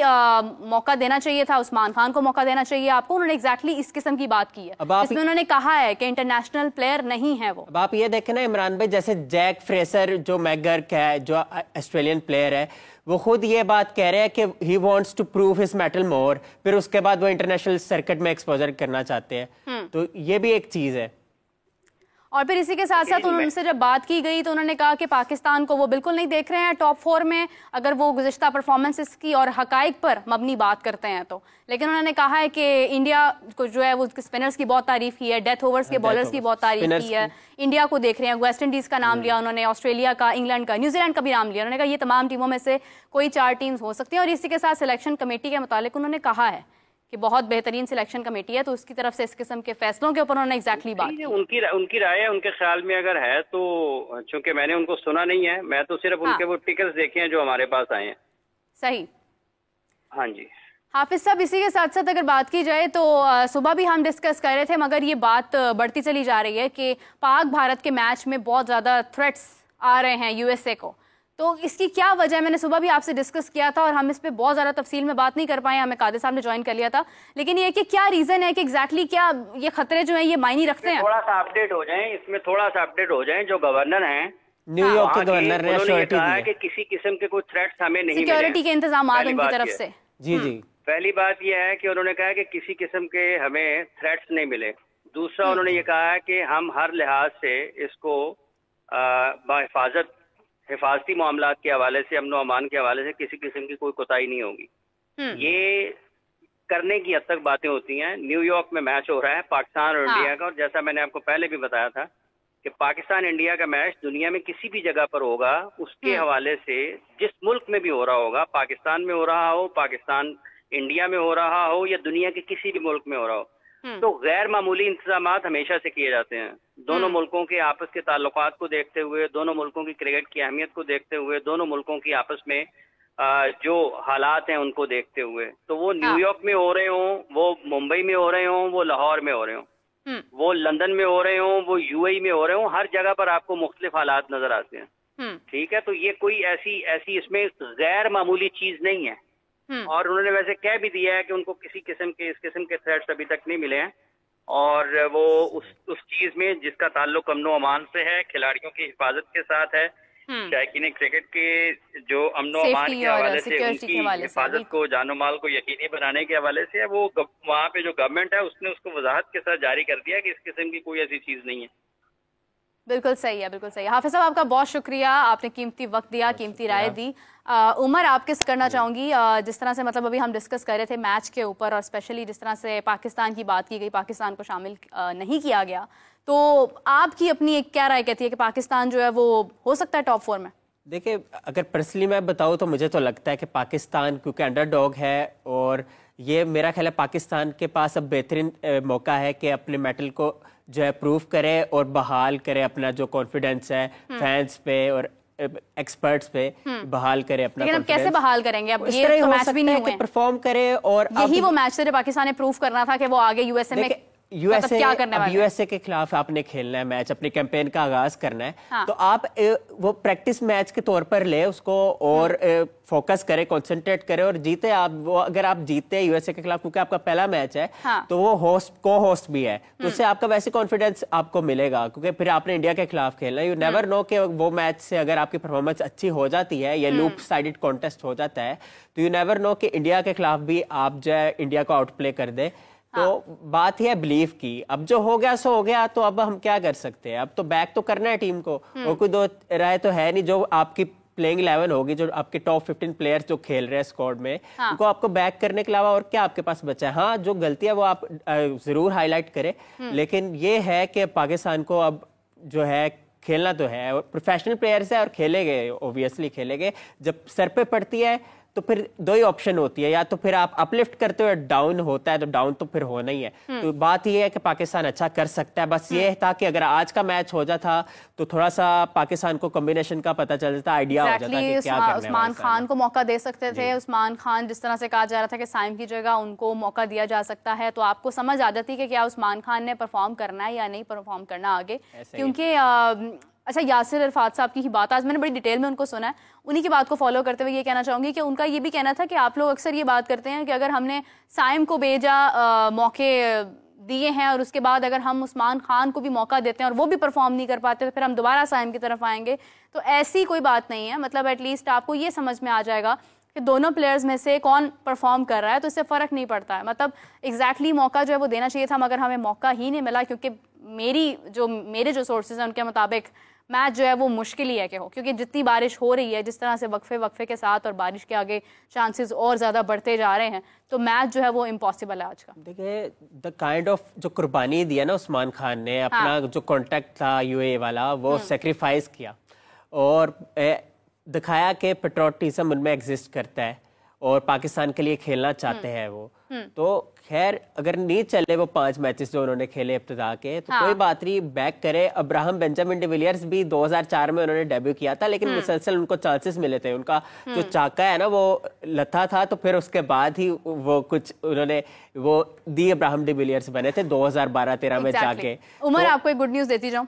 S1: मौका देना चाहिए था, उस्मान खान को मौका देना चाहिए आपको। उन्होंने एग्जैक्टली इस किस्म की बात की है, इसमें उन्होंने कहा है कि इंटरनेशनल प्लेयर नहीं है वो।
S2: अब आप ये देखें ना इमरान भाई, जैसे जैक फ्रेजर जो मैकगर्क है, जो ऑस्ट्रेलियन प्लेयर है, वो खुद ये बात कह रहे हैं कि he wants to prove his mettle more, फिर उसके बाद वो इंटरनेशनल सर्किट में एक्सपोजर करना चाहते हैं। तो ये भी एक चीज है।
S1: और फिर इसी के साथ साथ उनसे जब बात की गई तो उन्होंने कहा कि पाकिस्तान को वो बिल्कुल नहीं देख रहे हैं टॉप 4 में, अगर वो गुज़िश्ता परफॉर्मेंसेस की और हकाइक पर मबनी बात करते हैं तो। लेकिन उन्होंने कहा है कि इंडिया को जो है वो स्पिनर्स की बहुत तारीफ की है, डेथ ओवर्स के बॉलर्स की बहुत तारीफ की है, इंडिया को देख रहे हैं। वेस्ट इंडीज का नाम लिया उन्होंने, ऑस्ट्रेलिया का, इंग्लैंड का, न्यूजीलैंड का भी नाम लिया। उन्होंने कहा ये तमाम टीमों में से कोई 4 टीम्स हो सकती हैं। और इसी के साथ सिलेक्शन कमेटी के मुतालिक उन्होंने कहा है कि बहुत बेहतरीन सिलेक्शन कमेटी है, तो उसकी तरफ से इस किस्म के फैसलों के ऊपर उन्होंने एग्जैक्टली बात की।
S3: उनकी राय है, उनके ख्याल में अगर है तो, चूंकि मैंने उनको सुना नहीं है, मैं तो सिर्फ उनके वो टिकट्स देखे हैं जो हमारे पास आए हैं।
S1: सही।
S3: हाँ जी
S1: हाफिज साहब, इसी के साथ साथ अगर बात की जाए तो सुबह भी हम डिस्कस कर रहे थे, मगर ये बात बढ़ती चली जा रही है कि पाक भारत के मैच में बहुत ज्यादा थ्रेट्स आ रहे हैं यूएसए को। तो इसकी क्या वजह है? मैंने सुबह भी आपसे डिस्कस किया था और हम इस पे बहुत ज्यादा तफसील में बात नहीं कर पाए, हमें कादिर साहब ने ज्वाइन कर लिया था। लेकिन ये कि क्या रीजन है कि एग्जैक्टली क्या ये खतरे जो हैं ये मायने रखते हैं?
S3: थोड़ा सा अपडेट हो जाए इसमें, थोड़ा सा अपडेट हो जाए। जो गवर्नर हैं
S2: न्यूयॉर्क के गवर्नर ने
S3: उन्होंने कहा है कि किसी किस्म के कोई थ्रेट्स हमें नहीं,
S1: सिक्योरिटी के इंतजाम उनकी तरफ से।
S2: जी।
S3: पहली बात यह है कि उन्होंने कहा कि किसी किस्म के हमें थ्रेट्स नहीं मिले। दूसरा उन्होंने ये कहा है कि हम हर लिहाज से इसको हिफाजती मामलात के हवाले से, अमन अमान के हवाले से किसी किस्म की कोई कोताही नहीं होगी। ये करने की हद तक बातें होती हैं। न्यूयॉर्क में मैच हो रहा है पाकिस्तान और इंडिया का, और जैसा मैंने आपको पहले भी बताया था कि पाकिस्तान इंडिया का मैच दुनिया में किसी भी जगह पर होगा, उसके हवाले से जिस मुल्क में भी हो रहा होगा, पाकिस्तान में हो रहा हो, पाकिस्तान इंडिया में हो रहा हो, या दुनिया के किसी भी मुल्क में हो रहा हो, तो गैर मामूली इंतजामात हमेशा से किए जाते हैं, दोनों मुल्कों के आपस के ताल्लुकात को देखते हुए, दोनों मुल्कों की क्रिकेट की अहमियत को देखते हुए, दोनों मुल्कों की आपस में जो हालात हैं उनको देखते हुए। तो वो न्यूयॉर्क में हो रहे हों, वो मुंबई में हो रहे हों, वो लाहौर में हो रहे हों, वो लंदन में हो रहे हों, वो यूएई में हो रहे हों, हर जगह पर आपको मुख्तलिफ हालात नजर आते हैं। ठीक है, तो ये कोई ऐसी इसमें गैर मामूली चीज नहीं है। और उन्होंने वैसे कह भी दिया है कि उनको इस किस्म के थ्रेट्स अभी तक नहीं मिले हैं, और वो उस चीज में जिसका ताल्लुक अमनो अमान से है, खिलाड़ियों की हिफाजत के साथ है, शायकीन क्रिकेट के जो अमनो अमान के हवाले से, उनकी हिफाजत को, जानो माल को यकीनी बनाने के हवाले से है, वो वहाँ पे जो गवर्नमेंट है उसने उसको वजाहत के साथ जारी कर दिया कि इस किस्म की कोई ऐसी चीज नहीं है।
S1: बिल्कुल सही है, बिल्कुल सही है। हाफिज साहब, आपका बहुत शुक्रिया, आपने कीमती वक्त दिया, कीमती राय दी। उमर, आपके करना चाहूंगी, जिस तरह से मतलब अभी हम डिस्कस कर रहे थे मैच के ऊपर, और स्पेशली जिस तरह से पाकिस्तान की बात की गई, पाकिस्तान को शामिल नहीं किया गया, तो आपकी अपनी एक क्या राय कहती है कि पाकिस्तान जो है वो हो सकता है टॉप 4 में?
S2: देखिए, अगर पर्सनली मैं बताऊं तो मुझे तो लगता है कि पाकिस्तान क्योंकि अंडरडॉग है, और ये मेरा ख्याल है पाकिस्तान के पास अब बेहतरीन मौका है कि अपने मेटल को जो है प्रूव करे और बहाल करे अपना जो कॉन्फिडेंस है फैंस पे और एक्सपर्ट्स पे, बहाल करे अपना।
S1: लेकिन अब कैसे बहाल करेंगे? अब ये तो मैच भी नहीं हुए,
S2: परफॉर्म करे, और
S1: यही वो मैच से पाकिस्तान ने प्रूव करना था कि वो आगे यूएसए में
S2: यूएसए
S1: क्या करने वाले हैं?
S2: यूएसए के खिलाफ आपने खेलना है मैच, अपने कैंपेन का आगाज करना है। हाँ। तो आप वो प्रैक्टिस मैच के तौर पर ले उसको, और फोकस करे, कंसंट्रेट करे और जीते आप। वो अगर आप जीते यूएसए के खिलाफ, क्योंकि आपका पहला मैच है, हाँ। तो वो को होस्ट भी है, तो उससे आपका वैसे कॉन्फिडेंस आपको मिलेगा, क्योंकि फिर आपने इंडिया के खिलाफ खेलना है। यू नेवर नो कि वो मैच से अगर आपकी परफॉर्मेंस अच्छी हो जाती है या लूप साइडेड कॉन्टेस्ट हो जाता है, तो यू नेवर नो कि इंडिया के खिलाफ भी आप जो है इंडिया को आउट प्ले कर दे। तो बात ही है बिलीव की। अब जो हो गया सो हो गया, तो अब हम क्या कर सकते हैं? अब तो बैक तो करना है टीम को, और कोई दो राय तो है नहीं। जो आपकी प्लेइंग 11 होगी, जो आपके टॉप 15 प्लेयर्स जो खेल रहे हैं स्क्वाड में, उनको आपको बैक करने के अलावा और क्या आपके पास बचा है? हाँ, जो गलती है वो आप जरूर हाईलाइट करें, लेकिन ये है कि पाकिस्तान को अब जो है खेलना तो है, और प्रोफेशनल प्लेयर्स है और खेलेंगे, ओबियसली खेलेंगे। जब सर पे पड़ती है तो फिर दो ही ऑप्शन होती है, या तो फिर आप अपलिफ्ट करते हो, डाउन होता है तो डाउन तो फिर होना ही है। तो बात ये है कि पाकिस्तान अच्छा कर सकता है, बस ये था कि अगर आज का मैच हो जाता तो थोड़ा सा पाकिस्तान को कॉम्बिनेशन का पता चल जाता, आइडिया हो जाता कि क्या करने वाला है।
S1: उस्मान खान को मौका दे सकते थे। उस्मान खान, जिस तरह से कहा जा रहा था कि साइम की जगह उनको मौका दिया जा सकता है, तो आपको समझ आ जाती कि क्या उस्मान खान ने परफॉर्म करना है या नहीं परफॉर्म करना आगे। क्योंकि अच्छा, यासिर अरफात साहब की ही बात आज मैंने बड़ी डिटेल में उनको सुना है। उन्हीं की बात को फॉलो करते हुए ये कहना चाहूंगी कि उनका ये भी कहना था कि आप लोग अक्सर ये बात करते हैं कि अगर हमने साइम को भेजा, मौके दिए हैं, और उसके बाद अगर हम उस्मान खान को भी मौका देते हैं और वो भी परफॉर्म नहीं कर पाते, तो फिर हम दोबारा साइम की तरफ आएंगे। तो ऐसी कोई बात नहीं है। मतलब एटलीस्ट आपको ये समझ में आ जाएगा कि दोनों प्लेयर्स में से कौन परफॉर्म कर रहा है, तो इससे फ़र्क नहीं पड़ता है। मतलब एग्जैक्टली मौका जो है वो देना चाहिए था, मगर हमें मौका ही नहीं मिला, क्योंकि मेरे जो सोर्सेज हैं उनके मुताबिक मैच जो है वो मुश्किल ही है कि हो, क्योंकि जितनी बारिश हो रही है, जिस तरह से वक्फे के साथ, और बारिश के आगे चांसेस और ज़्यादा बढ़ते जा रहे हैं, तो मैच जो है वो इम्पॉसिबल है आज का।
S2: देखिए, द काइंड ऑफ जो कुर्बानी दिया ना उस्मान खान ने, अपना जो कॉन्ट्रैक्ट था यूएई वाला, वो सेक्रीफाइस किया और दिखाया कि पेट्रोटिज्म उनमें एग्जिस्ट करता है और पाकिस्तान के लिए खेलना चाहते हैं वो। तो खैर, अगर नहीं चले वो 5 मैचेस जो उन्होंने खेले इब्तिदा के, तो कोई बात नहीं, बैक करे। अब्राहम बेंजामिन डिविलियर्स भी 2004 में उन्होंने डेब्यू किया था, लेकिन मुसलसल उनको चांसेस मिले थे। उनका जो चाका है ना वो लथा था, तो फिर उसके बाद ही वो कुछ उन्होंने वो दी अब्राहम डिविलियर्स बने थे 2012-13 में जाके।
S1: उमर, आपको एक गुड न्यूज देती जाऊं,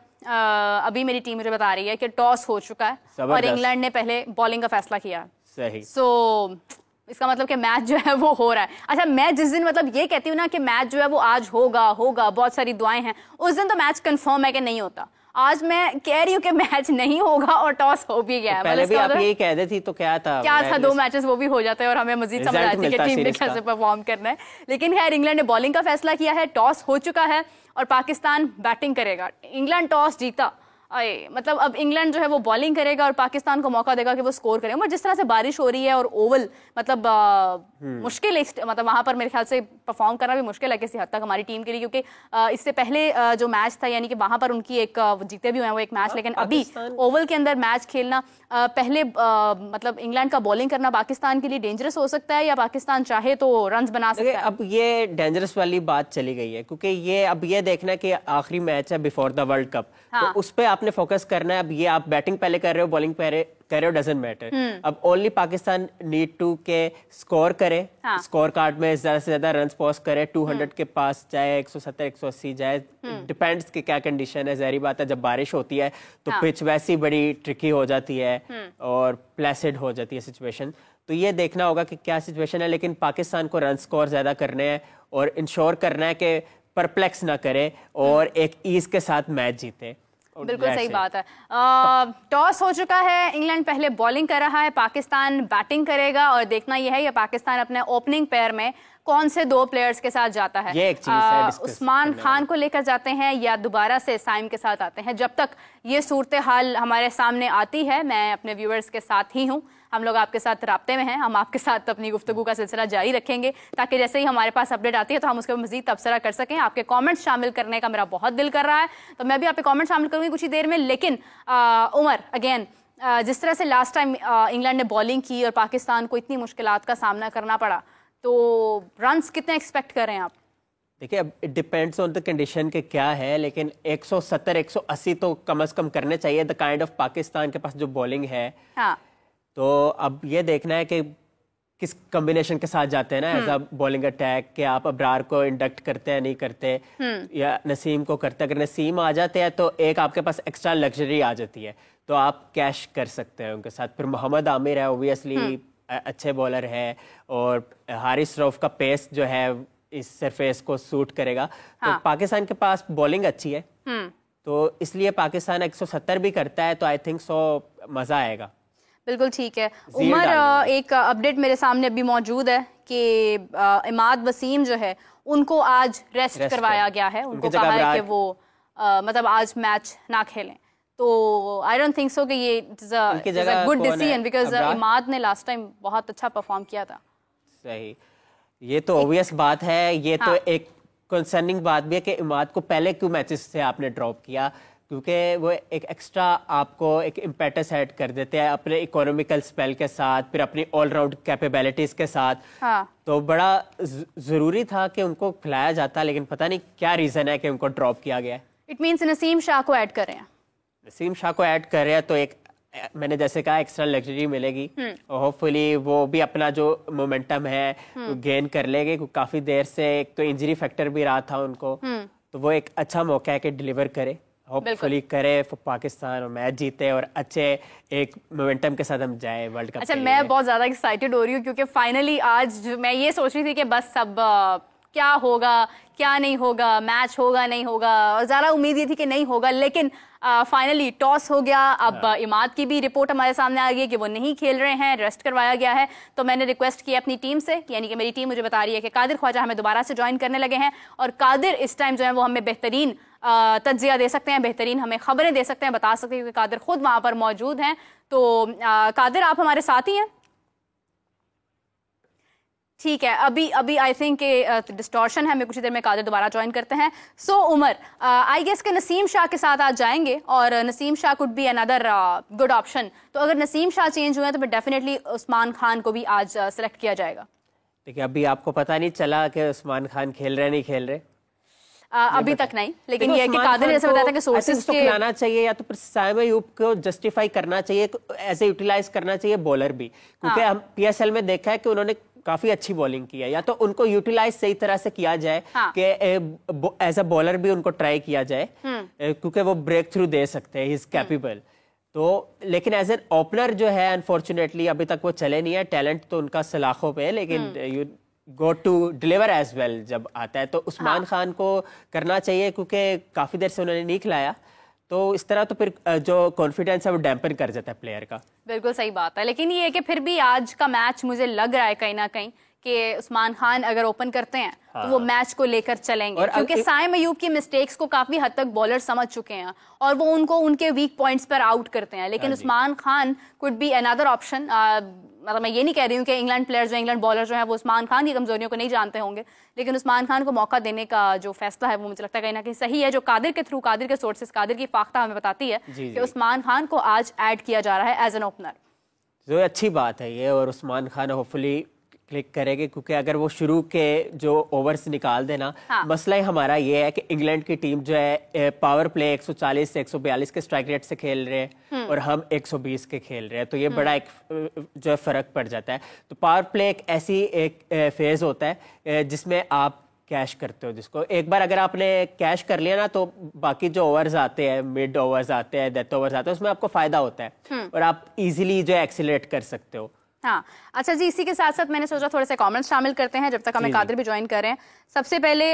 S1: अभी मेरी टीम मुझे बता रही है कि टॉस हो चुका है और इंग्लैंड ने पहले बॉलिंग का फैसला किया।
S2: सही।
S1: इसका मतलब कि मैच जो है वो हो रहा है। अच्छा, मैं जिस दिन मतलब ये कहती हूँ ना कि मैच जो है वो आज होगा, बहुत सारी दुआएं हैं, उस दिन तो मैच कंफर्म है कि नहीं होता। आज मैं कह रही हूँ कि मैच नहीं होगा और टॉस हो भी गया है।
S2: पहले भी आप यही कह देती तो क्या था
S1: 2 मैचेस वो भी हो जाते हैं और हमें मजीद समझ आती है कि टीम ने कैसे परफॉर्म करना है। लेकिन खैर, इंग्लैंड ने बॉलिंग का फैसला किया है, टॉस हो चुका है और पाकिस्तान बैटिंग करेगा। इंग्लैंड टॉस जीता, मतलब अब इंग्लैंड जो है वो बॉलिंग करेगा और पाकिस्तान को मौका देगा कि वो स्कोर करे। और जिस तरह से बारिश हो रही है और ओवल मतलब मुश्किल है, मतलब वहां पर मेरे ख्याल से परफॉर्म करना भी मुश्किल है किसी हद तक हमारी टीम के लिए, क्योंकि इससे पहले जो मैच था यानी कि वहां पर उनकी एक जीते भी हुए हैं वो एक मैच, लेकिन अभी ओवल के अंदर मैच खेलना पहले मतलब इंग्लैंड का बॉलिंग करना पाकिस्तान के लिए डेंजरस हो सकता है, या पाकिस्तान चाहे तो रन बना सकता है?
S2: अब ये डेंजरस वाली बात चली गई है, क्योंकि ये अब ये देखना कि आखिरी मैच है बिफोर द वर्ल्ड कप, तो उस पे आपने फोकस करना है। अब ये आप बैटिंग पहले कर रहे हो, बॉलिंग पहले कर रहे हो, डजंट मैटर। अब ओनली पाकिस्तान नीड टू के स्कोर करे, स्कोर कार्ड में ज्यादा से ज्यादा रन पोस्ट करे, 200 के पास जाए, 170 180 जाए, डिपेंड्स कि क्या कंडीशन है। जहरी बात है जब बारिश होती है तो पिच वैसी बड़ी ट्रिकी हो जाती है और प्लेसिड हो जाती है सिचुएशन, तो ये देखना होगा कि क्या सिचुएशन है। लेकिन पाकिस्तान को रन स्कोर ज्यादा करने हैं और इंश्योर करना है कि परप्लेक्स ना करे और एक ईज के साथ मैच जीते।
S1: बिल्कुल सही बात है। टॉस हो चुका है, इंग्लैंड पहले बॉलिंग कर रहा है, पाकिस्तान बैटिंग करेगा और देखना यह है कि पाकिस्तान अपने ओपनिंग पेयर में कौन से दो प्लेयर्स के साथ जाता है।
S2: ये एक चीज है,
S1: उस्मान खान को लेकर जाते हैं या दोबारा से साइम के साथ आते हैं। जब तक ये सूरत हाल हमारे सामने आती है, मैं अपने व्यूअर्स के साथ ही हूँ, हम लोग आपके साथ राब्ते में हैं, हम आपके साथ अपनी गुफ्तगू का सिलसिला जारी रखेंगे ताकि जैसे ही हमारे पास अपडेट आती है तो हम उसके मजीद तबसरा कर सकें। आपके कमेंट्स शामिल करने का मेरा बहुत दिल कर रहा है, तो मैं भी आपके कमेंट शामिल करूंगी कुछ ही देर में। लेकिन उमर, अगेन जिस तरह से लास्ट टाइम इंग्लैंड ने बॉलिंग की और पाकिस्तान को इतनी मुश्किलात का सामना करना पड़ा, तो रन्स कितने एक्सपेक्ट कर रहे हैं आप?
S2: देखिए, अब it depends on the condition के क्या है, लेकिन 170 180 तो कम से कम करने चाहिए। द काइंड ऑफ पाकिस्तान के पास जो बॉलिंग है,
S1: हाँ,
S2: तो अब ये देखना है कि किस कॉम्बिनेशन के साथ जाते हैं ना एज अ बॉलिंग अटैक, कि आप अब्रार को इंडक्ट करते हैं नहीं करते या नसीम को करते हैं। अगर नसीम आ जाते हैं तो एक आपके पास एक्स्ट्रा लग्जरी आ जाती है, तो आप कैश कर सकते हैं उनके साथ। फिर मोहम्मद आमिर है, ओबियसली अच्छे बॉलर है, और हारिस रऊफ का पेस जो है इस सरफेस को सूट करेगा। तो पाकिस्तान के पास बॉलिंग अच्छी है, तो इसलिए पाकिस्तान 170 भी करता है, तो आई थिंक सो मजा आएगा।
S1: बिल्कुल ठीक है। उमर, एक अपडेट मेरे सामने अभी मौजूद है कि इमाद वसीम जो है उनको आज रेस्ट करवाया गया है। उनको कहा है कि वो मतलब आज मैच ना खेलें, तो आई डोंट थिंक सो कि ये is a good decision, because Imad ने लास्ट टाइम बहुत अच्छा परफॉर्म किया था।
S2: सही, ये तो ऑब्वियस बात है। ये तो एक कंसर्निंग बात भी है कि इमाद को पहले क्यों मैचेस से आपने ड्रॉप किया, क्योंकि वो एक एक्स्ट्रा आपको एक इम्पेटस ऐड कर देते हैं अपने इकोनॉमिकल स्पेल के साथ, फिर अपनी ऑलराउंड कैपेबिलिटीज के साथ। तो बड़ा जरूरी था कि उनको खिलाया जाता, लेकिन पता नहीं क्या रीजन है कि उनको ड्रॉप किया गया है।
S1: इट मींस नसीम शाह को ऐड कर रहे हैं।
S2: नसीम शाह को ऐड कर रहे हैं तो एक, मैंने जैसे कहा, एक्स्ट्रा लग्जरी मिलेगी और होपफुली वो भी अपना जो मोमेंटम है गेन कर लेंगे। काफी देर से एक तो इंजरी फैक्टर भी रहा था उनको, तो वो एक अच्छा मौका है कि डिलीवर करे, होपफुली करे पाकिस्तान और मैच जीते और अच्छे एक मोमेंटम के साथ हम जाए वर्ल्ड कप।
S1: अच्छा, मैं बहुत ज्यादा एक्साइटेड हो रही हूँ क्योंकि फाइनली आज मैं ये सोच रही थी कि बस अब क्या होगा क्या नहीं होगा, मैच होगा नहीं होगा, और ज़्यादा उम्मीद ये थी कि नहीं होगा, लेकिन फाइनली टॉस हो गया। अब इमाद की भी रिपोर्ट हमारे सामने आ गई है कि वो नहीं खेल रहे हैं, रेस्ट करवाया गया है। तो मैंने रिक्वेस्ट की अपनी टीम से, यानी कि मेरी टीम मुझे बता रही है कि कादिर ख्वाजा हमें दोबारा से ज्वाइन करने लगे हैं, और कादिर इस टाइम जो है वो हमें बेहतरीन तज्जिया दे सकते हैं, बेहतरीन हमें खबरें दे सकते हैं, बता सकते हैं, क्योंकि कादिर खुद वहाँ पर मौजूद हैं। तो कादिर, आप हमारे साथ ही हैं? ठीक है, अभी आई थिंक डिस्टॉर्शन है, हमें कुछ देर में कादिर दोबारा ज्वाइन करते हैं। सो उमर, आई गेस के नसीम शाह के साथ आज जाएंगे और Naseem Shah could be another good option. तो अगर नसीम शाह चेंज हुए तो फिर डेफिनेटली उस्मान खान को भी आज सेलेक्ट किया जाएगा।
S2: देखिए, अभी आपको पता नहीं चला कि उस्मान खान खेल रहे नहीं खेल रहे,
S1: अभी तक नहीं, लेकिन ये है कि कादिर ने जैसे बताया था कि सोर्सेस
S2: के लाना चाहिए, या तो फिर साइम अयूब को जस्टिफाई करना चाहिए, ऐसे यूटिलाइज करना चाहिए बॉलर भी, क्योंकि हम पीएसएल में देखा है कि उन्होंने काफी अच्छी बॉलिंग की है। या तो उनको यूटिलाइज सही तरह से किया जाए कि एज अ बॉलर भी उनको ट्राई किया जाए, क्योंकि वो ब्रेक थ्रू दे सकते हैं, ही इज कैपेबल। तो लेकिन एज एन ओपनर जो है अनफॉर्चुनेटली अभी तक वो चले नहीं है। टैलेंट तो उनका सलाखों पे है, लेकिन you go to deliver as well जब आता है। तो उस्मान खान को करना चाहिए, क्योंकि काफी देर से उन्होंने नहीं खिलाया, तो इस तरह तो फिर जो कॉन्फिडेंस है वो डैम्पन कर जाता है प्लेयर का।
S1: बिल्कुल सही बात है, लेकिन ये है कि फिर भी आज का मैच मुझे लग रहा है कहीं ना कहीं कि उस्मान खान अगर ओपन करते हैं तो वो मैच को लेकर चलेंगे, क्योंकि साइम अयूब की मिस्टेक्स को काफी हद तक बॉलर समझ चुके हैं और वो उनको उनके वीक पॉइंट्स पर आउट करते हैं। लेकिन Usman Khan could be another option. मतलब मैं ये नहीं कह रही हूँ कि इंग्लैंड प्लेयर जो इंग्लैंड बॉलर जो है वो उस्मान खान की कमजोरियों को नहीं जानते होंगे, लेकिन उस्मान खान को मौका देने का जो फैसला है वो मुझे लगता है कहीं ना कहीं सही है, जो कादिर के थ्रू, कादिर के सोर्सेस, कादिर की फाख्ता हमें बताती है कि उस्मान खान को आज ऐड किया जा रहा है एज एन ओपनर।
S2: जो अच्छी बात है ये, और उस्मान खान होपफुली क्लिक करेंगे, क्योंकि अगर वो शुरू के जो ओवर्स निकाल देना, मसला ही हमारा ये है कि इंग्लैंड की टीम जो है पावर प्ले 140 से 142 के स्ट्राइक रेट से खेल रहे हैं और हम 120 के खेल रहे हैं, तो ये बड़ा एक जो है फर्क पड़ जाता है। तो पावर प्ले एक ऐसी एक फेज होता है जिसमें आप कैश करते हो, जिसको एक बार अगर आपने कैश कर लिया ना तो बाकी जो ओवर्स आते हैं, मिड ओवर्स आते हैं, डेथ ओवर्स आते हैं, उसमें आपको फायदा होता है और आप इजीली जो है एक्सीलरेट कर सकते हो।
S1: हाँ, अच्छा जी, इसी के साथ साथ मैंने सोचा थोड़े से कमेंट्स शामिल करते हैं जब तक हमें कादिर भी ज्वाइन कर रहे हैं। सबसे पहले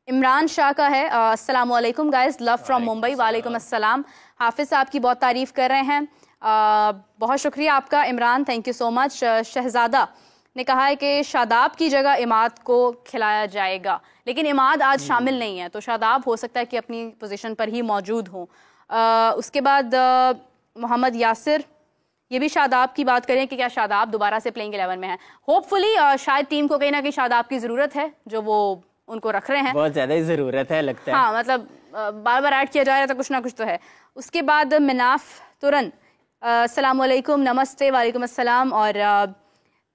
S1: इमरान शाह का है, अस्सलाम वालेकुम गाइस, लव फ्रॉम मुंबई। वालेकुम अस्सलाम। हाफिज साहब की बहुत तारीफ कर रहे हैं, बहुत शुक्रिया आपका Imran, thank you so much. Shahzada ने कहा है कि शादाब की जगह इमाद को खिलाया जाएगा, लेकिन इमाद आज शामिल नहीं है, तो शादाब हो सकता है कि अपनी पोजीशन पर ही मौजूद हो। उसके बाद मोहम्मद यासिर, ये भी शादाब की बात करें कि क्या शादाब दोबारा से प्लेइंग 11 में है। होपफुली शायद टीम को कहीं ना कहीं शादाब की जरूरत है, जो वो उनको रख रहे हैं, बहुत ज्यादा ही जरूरत है लगता है। हाँ, मतलब बार बार ऐड किया जा रहा है तो कुछ ना कुछ तो है। उसके बाद मिनाफ तुरन, अस्सलाम वालेकुम, नमस्ते, वालेकुम अस्सलाम, और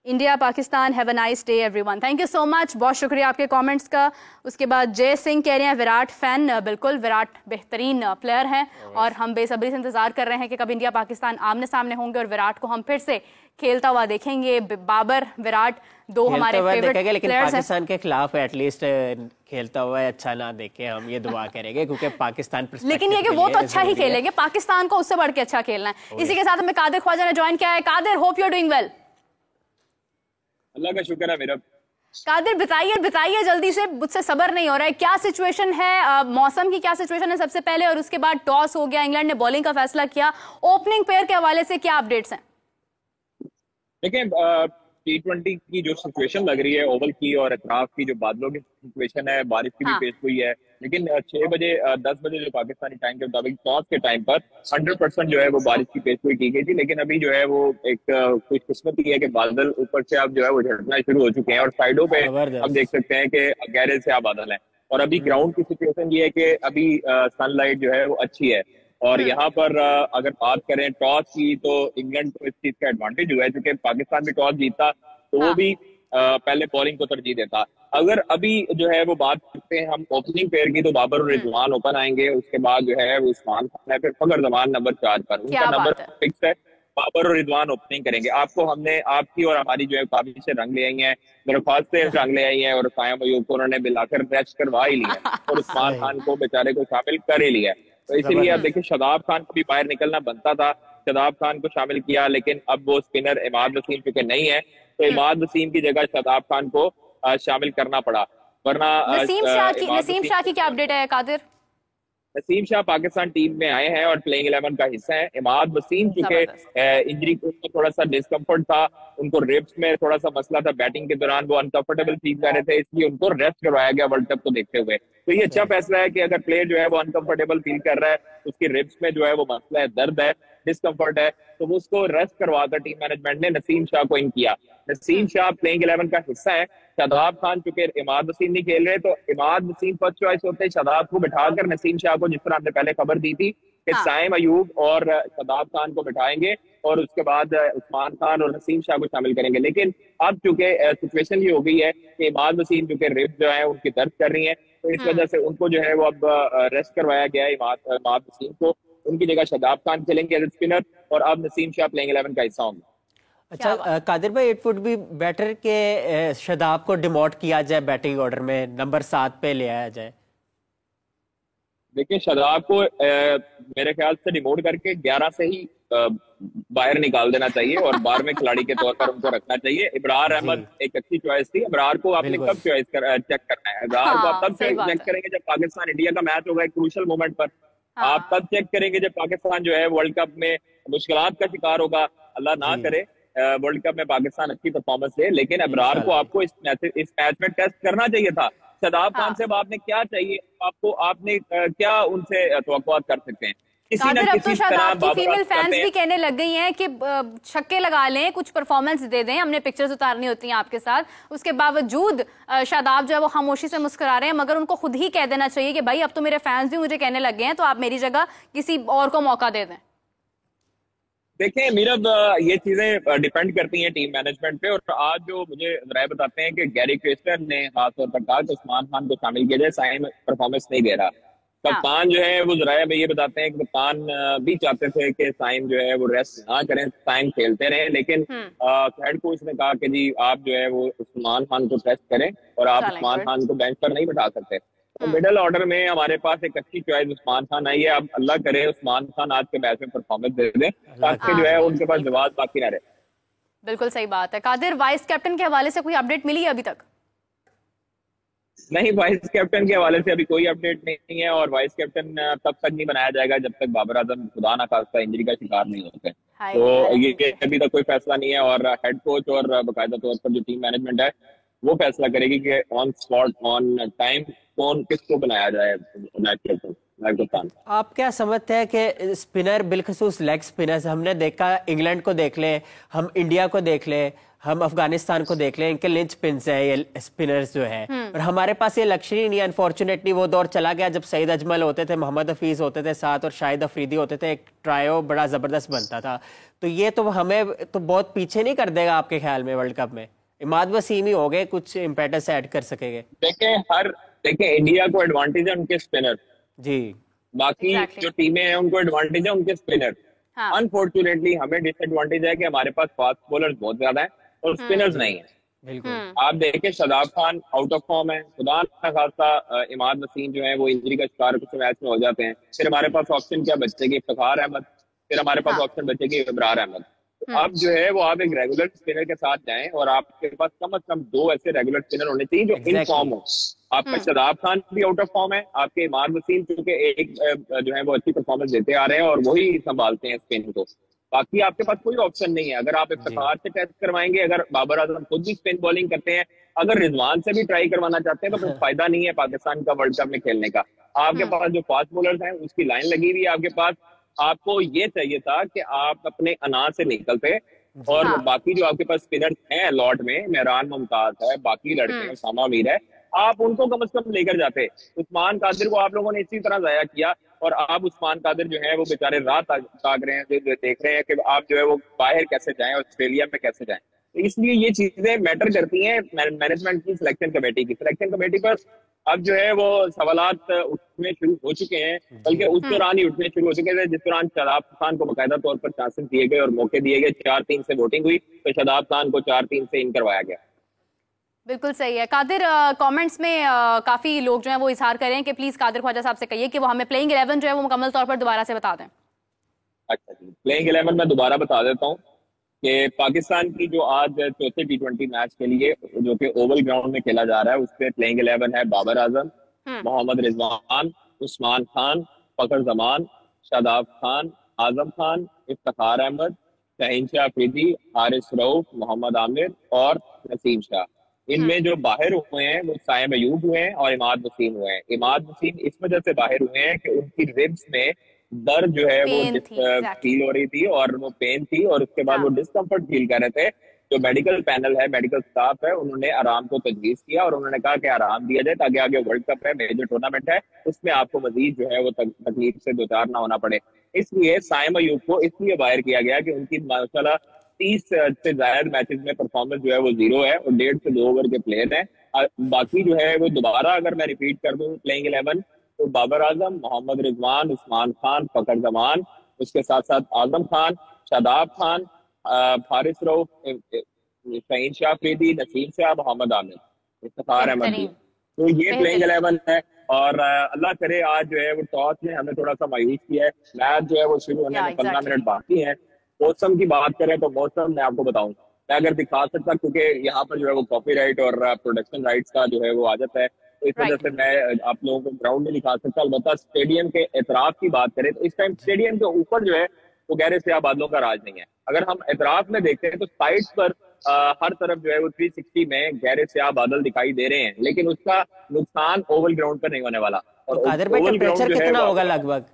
S1: India Pakistan, have a nice day everyone. Thank you so much, बहुत शुक्रिया आपके कमेंट्स का। उसके बाद जय सिंह कह रहे हैं विराट फैन, बिल्कुल विराट बेहतरीन प्लेयर हैं और हम बेसब्री से इंतजार कर रहे हैं कि कब इंडिया पाकिस्तान आमने सामने होंगे और विराट को हम फिर से खेलता हुआ देखेंगे। बाबर, विराट, दो हमारे फेवरेट प्लेयर्स हैं, लेकिन पाकिस्तान के खिलाफ एटलीस्ट खेलता हुआ अच्छा ना देखे, हम ये दुआ करेंगे, क्योंकि पाकिस्तान लेकिन ये कि वो तो अच्छा ही खेलेंगे, पाकिस्तान को उससे बढ़ के अच्छा खेलना है। इसी के साथ हमें कादिर ख्वाजा ने ज्वाइन किया है। Qadir, hope you are doing well.
S4: Allah का शुक्र है मेरा।
S1: कादिर बताइए जल्दी से, मुझसे सब्र नहीं हो रहा है, क्या सिचुएशन है, मौसम की क्या सिचुएशन है सबसे पहले, और उसके बाद टॉस हो गया, इंग्लैंड ने बॉलिंग का फैसला किया, ओपनिंग पेयर के हवाले से क्या अपडेट्स हैं?
S4: देखिए, T20 की जो सिचुएशन लग रही है, ओवल की और अतराफ की जो बादलों की सिचुएशन है, बारिश की भी पेश हुई है, लेकिन 6 बजे 10 बजे जो पाकिस्तानी टाइम के मुताबिक टॉस के टाइम पर 100% जो है वो बारिश की पेश हुई की गई थी, लेकिन अभी जो है वो एक कुछ किस्मत है कि बादल ऊपर से अब जो है वो झड़ना शुरू हो चुके हैं और साइडों पे हम देख सकते हैं कि गहरे से बादल हैं। और अभी ग्राउंड की सिचुएशन ये है कि अभी सनलाइट जो है वो अच्छी है, और यहाँ पर अगर बात करें टॉस की, तो इंग्लैंड को इस चीज का एडवांटेज हुआ है, क्योंकि पाकिस्तान भी टॉस जीता तो वो भी पहले बॉलिंग को तरजीह देता। अगर अभी जो है वो बात करते हैं हम ओपनिंग पेयर की, तो बाबर और रिजवान ओपन आएंगे, उसके बाद जो है वो उस्मान खान है, फिर फखर जमान नंबर 4 पर, उनका नंबर फिक्स है, बाबर और रिजवान ओपनिंग करेंगे। आपको हमने आपकी और हमारी जो है काफी से रंग ले आई है, दरख्वास्त से रंग ले आई है, और साइम अयूब को उन्होंने मिलाकर रेस्ट करवा ही लिया और उस्मान खान को बेचारे को शामिल कर ही लिया। तो इसीलिए आप देखिए शादाब खान को भी बाहर निकलना बनता था, शादाब खान को शामिल किया, लेकिन अब वो स्पिनर इमाद वसीम चूंकि नहीं है, तो इमाद वसीम की जगह शादाब खान को शामिल करना पड़ा, वरना
S1: नसीम शाह की क्या अपडेट है कादिर?
S4: नसीम शाह पाकिस्तान टीम में आए हैं और प्लेइंग 11 का हिस्सा है। इमाद वसीम चूंकि इंजरी को थोड़ा सा डिस्कम्फर्ट था, उनको रिब्स में थोड़ा सा मसला था, बैटिंग के दौरान वो अनकंफर्टेबल फील कर रहे थे, इसलिए उनको रेस्ट करवाया गया वर्ल्ड कप को देखते हुए। तो ये अच्छा फैसला है कि अगर प्लेयर जो है वो अनकंफर्टेबल फील कर रहा है, उसकी रिब्स में जो है वो मसला है, दर्द है, डिस्कम्फर्ट है, तो वो उसको रेस्ट करवाकर टीम मैनेजमेंट ने नसीम शाह को इन किया। नसीम शाह प्लेइंग 11 का हिस्सा है। शादाब खान चूंकि इमाद वसीम नहीं खेल रहे, तो इमाद वसीम फर्स्ट चॉइस होते हैं, शादाब को बिठाकर नसीम शाह को, जिस तरह हमने पहले खबर दी थी कि साइम अयूब और शादाब खान को बिठाएंगे और उसके बाद उस्मान खान और नसीम शाह को शामिल करेंगे। लेकिन अब चूंकि सिचुएशन ये हो गई है कि इमाद वसीम चूंकि रिब जो है उनकी दर्द कर रही है, तो इस वजह से उनको जो है वो अब रेस्ट करवाया गया है इमाद वसीम को, उनकी जगह शादाब खान खेलेंगे एज स्पिनर, और अब नसीम शाह प्लेइंग 11 का हिस्सा होंगे।
S2: अच्छा कादिर भाई, इट वुड बी बेटर के शादाब को डिमोट किया जाए, बैटिंग ऑर्डर में नंबर 7 पे ले आया जाए।
S4: देखिए शादाब को मेरे ख्याल से डिमोट करके 11 से ही बाहर निकाल देना चाहिए और 12वें खिलाड़ी के तौर पर उनको रखना चाहिए। इब्रार अहमद एक अच्छी चॉइस थी। इब्रार को आपने कब चेक करना है? इब्रार को आप तब चेक करेंगे जब पाकिस्तान इंडिया का मैच होगा एक क्रूशल मोमेंट पर। आप तब चेक करेंगे जब पाकिस्तान जो है वर्ल्ड कप में मुश्किलात का शिकार होगा, अल्लाह ना करे, वर्ल्ड कप में पाकिस्तान अच्छी परफॉर्मेंस दे, लेकिन अबरार को आपको इस मैच में टेस्ट करना चाहिए था। शदाब खान से आपने क्या चाहिए, आपको आपने क्या उनसे तवक्कुआत कर सकते हैं? किसी न
S1: अब तो
S4: किसी
S1: शादाब
S4: तरह
S1: की फीमेल फैंस भी कहने लग गई हैं कि छक्के लगा लें, कुछ परफॉर्मेंस दे दें, हमने पिक्चर्स उतारनी होती हैं आपके साथ। उसके बावजूद शादाब जो है वो खामोशी से मुस्कुरा रहे हैं, मगर उनको खुद ही कह देना चाहिए कि भाई अब तो मेरे फैंस भी मुझे कहने लग गए हैं, तो आप मेरी जगह किसी और को मौका दे दें।
S4: देखें मीरब, ये चीजें डिपेंड करती हैं टीम मैनेजमेंट पे। और आज जो मुझे राय बताते हैं कि गैरी क्रिस्टन ने खासतौर पर कहा कि उस्मान खान को शामिल किया जाए, साइम परफॉर्मेंस नहीं दे रहा। कप्तान जो है वो जराया में ये बताते हैं कि कप्तान भी चाहते थे कि साइम जो है वो रेस्ट ना करें, साइम खेलते रहे, लेकिन हेड कोच ने कहा कि जी आप जो है वो उस्मान खान को टेस्ट करें और आप उस्मान खान को बेंच पर नहीं बैठा सकते। तो मिडिल ऑर्डर में हमारे पास एक अच्छी चॉइस उस्मान खान आई है। अब अल्लाह करे उस्मान खान आज के मैच में परफॉर्मेंस दे दें ताकि जो है उनके पास जवाब बाकी ना रहे।
S1: बिल्कुल सही बात है। कादिर, वाइस कैप्टन के हवाले से कोई अपडेट मिली है अभी तक?
S4: नहीं, वाइस कैप्टन के हवाले से अभी कोई अपडेट नहीं है, और वाइस कैप्टन तब तक नहीं बनाया जाएगा जब तक बाबर आजम खुदा ना खास्ता इंजरी का शिकार नहीं होते। तो ये अभी तक कोई फैसला नहीं है, और हेड कोच और बाकायदा तौर पर जो टीम मैनेजमेंट है वो फैसला करेगी कि ऑन स्पॉट ऑन टाइम कौन किसको बनाया जाए मैच कैप्टन।
S2: आप क्या समझते हैं कि स्पिनर, बिलखसूस लेग स्पिनर्स, हमने देखा इंग्लैंड को देख ले, हम इंडिया को देख ले, हम अफगानिस्तान को देख लें, इनके लिंच पिन्स है ये स्पिनर्स जो है, और हमारे पास ये लक्ष्य नहीं है। अनफॉर्चुनेटली वो दौर चला गया जब सईद अजमल होते थे, मोहम्मद हफीज होते थे साथ, और शाहिद अफरीदी होते थे, एक ट्रायो बड़ा जबरदस्त बनता था। तो ये तो हमें तो बहुत पीछे नहीं कर देगा आपके ख्याल में वर्ल्ड कप में? इमाद वसीम ही हो गए, कुछ इम्पेटस ऐड कर सकेंगे?
S4: देखें इंडिया को एडवांटेज है उनके स्पिनर
S2: जी,
S4: बाकी जो टीमें हैं उनको एडवांटेज है उनके स्पिनर। अनफॉर्चुनेटली हमें डिसएडवांटेज है कि हमारे पास फास्ट बॉलर्स बहुत ज्यादा है और स्पिनर्स नहीं है।
S2: बिल्कुल।
S4: आप देखें Shadab Khan out of form है, खुदा ना खास्ता इमाद वसीम जो है वो इंजरी का शिकार कुछ मैच में हो जाते हैं। फिर हमारे पास ऑप्शन क्या बचेगी? इफ्तिखार अहमद, फिर हमारे पास ऑप्शन बचेगी इब्रार अहमद। अब जो है वो आप एक रेगुलर स्पिनर के साथ जाएं, और आपके पास कम से कम 2 ऐसे रेगुलर स्पिनर होने चाहिए जो इन फॉर्म हो। आपका शदाब खान भी आउट ऑफ फॉर्म है, आपके इमाद वसीम क्योंकि एक जो है वो अच्छी परफॉर्मेंस देते आ रहे हैं और वही संभालते हैं स्पिन को। बाकी आपके पास कोई ऑप्शन नहीं है। अगर आप इफ्तिखार से टेस्ट करवाएंगे, अगर बाबर आजम खुद भी स्पिन बॉलिंग करते हैं, अगर रिजवान से भी ट्राई करवाना चाहते हैं, तो फिर फायदा नहीं है पाकिस्तान का वर्ल्ड कप में खेलने का। आपके पास जो फास्ट बॉलर्स हैं उसकी लाइन लगी हुई है आपके पास। आपको ये चाहिए था कि आप अपने अनाज से निकलते, और बाकी जो आपके पास स्पिनर्स हैं लॉट में, मेहरान मुमताज है, बाकी लड़के हैं, उसामा मीर है, आप उनको कम से कम लेकर जाते। उस्मान कादिर को आप लोगों ने इसी तरह जाया किया, और आप उस्मान कादिर जो है वो बेचारे रात ताक रहे हैं, देख रहे हैं कि आप जो है वो बाहर कैसे जाएं, ऑस्ट्रेलिया में कैसे जाएं। तो इसलिए ये चीजें मैटर करती हैं मैनेजमेंट की, सिलेक्शन कमेटी की। सिलेक्शन कमेटी पर अब जो है वो सवालात उठने शुरू हो चुके हैं, बल्कि उस दौरान ही उठने शुरू हो चुके थे जिस दौरान शदाब खान को बाकायदा तौर पर चांसेस दिए गए और मौके दिए गए। 4-3 से वोटिंग हुई तो शदाब खान को 4-3 से इन करवाया गया।
S1: बिल्कुल सही है। कादिर, कमेंट्स में काफी लोग जो हैं वो इजहार कर रहे हैं कि प्लीज कादिर ख्वाजा साहब से कहिए कि वो हमें प्लेइंग 11 जो है वो मुकम्मल तौर पर दोबारा से बता दें।
S4: अच्छा जी, प्लेइंग 11 मैं दोबारा बता देता हूँ कि पाकिस्तान की जो आज चौथे T20 मैच के लिए जो कि ओवल ग्राउंड में खेला जा रहा है, उसपे प्लेइंग 11 है बाबर आजम, मोहम्मद रिजवान, उस्मान खान, फखर जमान, शादाब खान, आजम खान, इफ्तिखार अहमद, शहीनशाह अफरीदी, हारिस रऊफ, मोहम्मद आमिर और नसीम शाह। इनमें जो बाहर हुए हैं वो साइम अयूब हुए हैं और इमाद वसीम हुए हैं। इमाद वसीम इस वजह से बाहर हुए हैं कि उनकी रिब्स में दर्द जो है वो फील हो रही थी, और वो पेन थी, और उसके बाद वो डिस्कम्फर्ट फील कर रहे थे। जो मेडिकल पैनल है, मेडिकल स्टाफ है, उन्होंने आराम को तजवीज किया और उन्होंने कहा कि आराम दिया जाए ताकि आगे वर्ल्ड कप है, मेजर टूर्नामेंट है, उसमें आपको मजीद जो है वो तकलीफ से 2-4 ना होना पड़े। इसलिए साइम अयूब को इसलिए बाहर किया गया कि उनकी माशाल्लाह 30 से ज्यादा मैचेस में परफॉर्मेंस जो है वो 0 है, और 1.5 से 2 ओवर के प्लेयर हैं। बाकी जो है वो दोबारा अगर मैं रिपीट कर दूं प्लेइंग 11, तो बाबर आजम, मोहम्मद रिजवान, उस्मान खान, फखर जमान, उसके साथ साथ आजम खान, शादाब खान, हारिस रऊफ, शहीनशाह अफरीदी, नसीम शाह, मोहम्मद आमिर, इफ्तिखार अहमद। तो ये प्लेइंग 11 है, और अल्लाह करे आज जो है वो टॉस ने हमें थोड़ा सा मायूस किया है। मैच जो है वो शुरू होने में 15 मिनट बाकी है। मौसम की बात करें तो मौसम मैं आपको बताऊं, मैं अगर दिखा सकता, क्योंकि यहाँ पर जो है वो कॉपीराइट और प्रोडक्शन राइट्स का जो है वो आ जाता है, तो इस वजह से मैं आप लोगों को ग्राउंड में दिखा सकता। अलबत्ता स्टेडियम के एतराफ की बात करें तो इस टाइम स्टेडियम के ऊपर जो है वो गहरे स्याह बादलों का राज नहीं है। अगर हम एतराफ में देखते हैं तो साइड्स पर हर तरफ जो है वो 360 में गहरे स्याह बादल दिखाई दे रहे हैं, लेकिन उसका नुकसान ओवल ग्राउंड पर नहीं होने वाला।
S2: और कादिर भाई टेम्परेचर कितना होगा लगभग?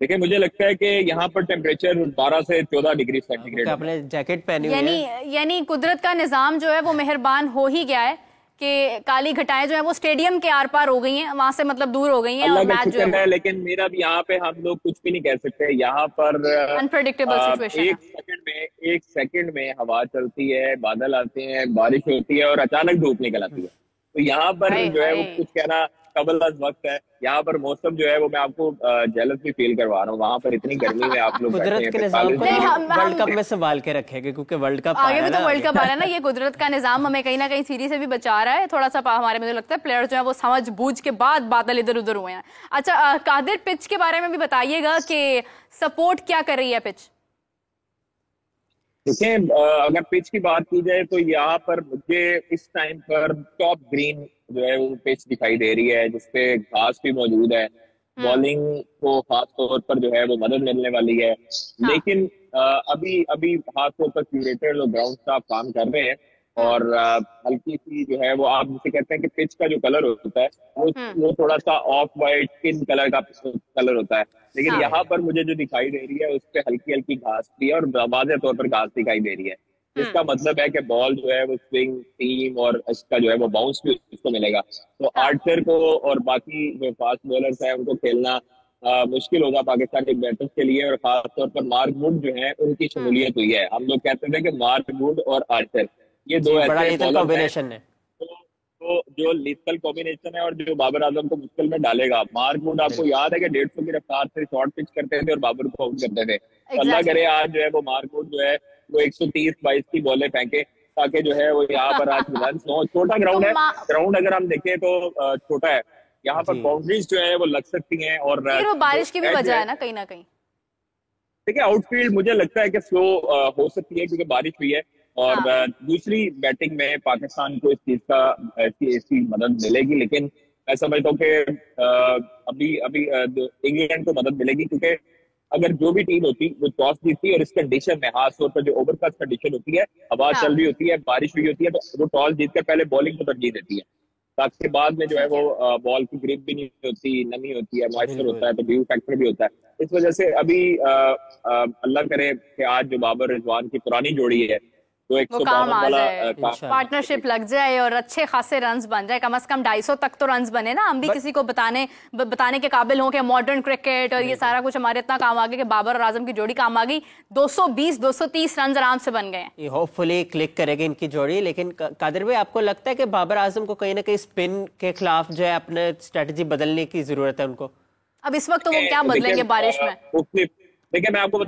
S4: देखिए मुझे लगता है कि यहाँ पर टेम्परेचर 12 से 14 डिग्री सेंटीग्रेड।
S2: आपने जैकेट पहनी हुई है।
S1: यानी कुदरत का निजाम जो है वो मेहरबान हो ही गया है कि काली घटाएं जो है वो स्टेडियम के आर पार हो गई हैं, वहां से मतलब दूर हो गई हैं और मैच जो है।
S4: लेकिन मेरा भी यहाँ पे हम लोग कुछ भी नहीं कह सकते। यहाँ पर
S1: अनप्रेडिक्टेबल सिचुएशन है।
S4: एक सेकंड में हवा चलती है, बादल आते हैं, बारिश होती है और अचानक धूप निकल आती है। तो यहाँ पर जो है वो कुछ कहना कबलदार वक्त है। यहाँ पर मौसम जो है वो मैं आपको जेलस भी फील करवा रहा हूँ। वहाँ पर इतनी गर्मी में आप लोग
S2: कुदरत के निजाम को वर्ल्ड कप में संभाल के रखेंगे, क्योंकि वर्ल्ड कप
S1: आगे भी तो वर्ल्ड कप आ रहा है ना। ये कुदरत का निजाम हमें कहीं ना कहीं सीरीज से भी बचा रहा है थोड़ा सा। हमारे मुझे लगता है प्लेयर जो है वो समझ बूझ के बाद बादल इधर उधर हुए हैं। अच्छा कादिर, पिच के बारे में भी बताइएगा कि सपोर्ट क्या कर रही है पिच?
S4: देखिए अगर पिच की बात की जाए तो यहाँ पर मुझे इस टाइम पर टॉप ग्रीन जो है वो पिच दिखाई दे रही है, जिसपे घास भी मौजूद है। बॉलिंग को खास तौर पर जो है वो मदद मिलने वाली है। लेकिन अभी खास तौर पर क्यूरेटर और ग्राउंड स्टाफ काम कर रहे हैं और हल्की सी जो है वो आप जिसे कहते हैं कि पिच का जो कलर होता है वो थोड़ा सा ऑफ वाइट स्किन कलर का कलर होता है। लेकिन यहाँ पर मुझे जो दिखाई दे रही है उस पर हल्की हल्की घास भी है और वाज़ेह तौर पर घास दिखाई दे रही है, जिसका मतलब है कि बॉल जो है वो स्विंग टीम और इसका जो है वो बाउंस भी उसको मिलेगा। तो आर्चर को और बाकी जो फास्ट बॉलर्स हैं उनको खेलना मुश्किल होगा पाकिस्तान के बैटर्स के लिए। और खासतौर पर मार्क वुड जो है उनकी शमूलियत हुई है। हम लोग कहते थे कि मार्क वुड और आर्चर ये दो ऐसे
S2: कॉम्बिनेशन है
S4: तो जो लीथल कॉम्बिनेशन है और जो बाबर आजम को मुश्किल में डालेगा। मार्क वुड आपको याद है कि 150 की रफ्तार से शॉर्ट पिच करते थे और बाबर को आउट करते थे। अल्लाह करे आज जो है वो मार्क वुड जो है वो 130-22 की बॉलें फेंके ताकि जो है वो यहाँ पर आज रन हो। छोटा ग्राउंड है, ग्राउंड अगर हम देखें तो छोटा है। यहाँ पर बाउंड्रीज जो है वो लग सकती हैं और
S1: बारिश की भी वजह है ना कहीं।
S4: देखिए आउटफील्ड मुझे लगता है कि स्लो हो सकती है क्योंकि बारिश हुई है और दूसरी बैटिंग में पाकिस्तान को इस चीज का ऐसी मदद मिलेगी। लेकिन मैं समझता हूँ कि अभी इंग्लैंड को मदद मिलेगी क्योंकि अगर जो भी टीम होती वो टॉस जीतती और इस कंडीशन में खास तौर पर जो ओवरकास्ट कंडीशन होती है, हवा चल रही होती है, बारिश हुई होती है, तो वो टॉस जीतकर पहले बॉलिंग को तरजीह देती है ताकि बाद में जो है वो बॉल की ग्रिप भी नहीं होती, नमी होती है, मॉइस्चर होता है, तो व्यू फैक्टर भी होता है। इस वजह से अभी अल्लाह करे कि आज जो बाबर रिजवान की पुरानी जोड़ी है तो
S1: वो काम आ जाए, पार्टनरशिप लग जाए और अच्छे खासे रन्स बन जाए। कम से कम 250 तक तो रन्स बने ना। हम भी किसी को बताने के काबिल हो कि मॉडर्न क्रिकेट और ये सारा कुछ हमारे इतना काम आ गया कि बाबर और आजम की जोड़ी काम आ गई। 220-230 रन आराम से बन गए।
S2: होपफुली क्लिक करेगी इनकी जोड़ी। लेकिन कादिर भाई आपको लगता है कि बाबर आजम को कहीं ना कहीं स्पिन के खिलाफ जो है अपने स्ट्रेटजी बदलने की जरूरत है उनको?
S1: अब इस वक्त तो वो क्या बदलेंगे बारिश में?
S4: देखिए मैं आपको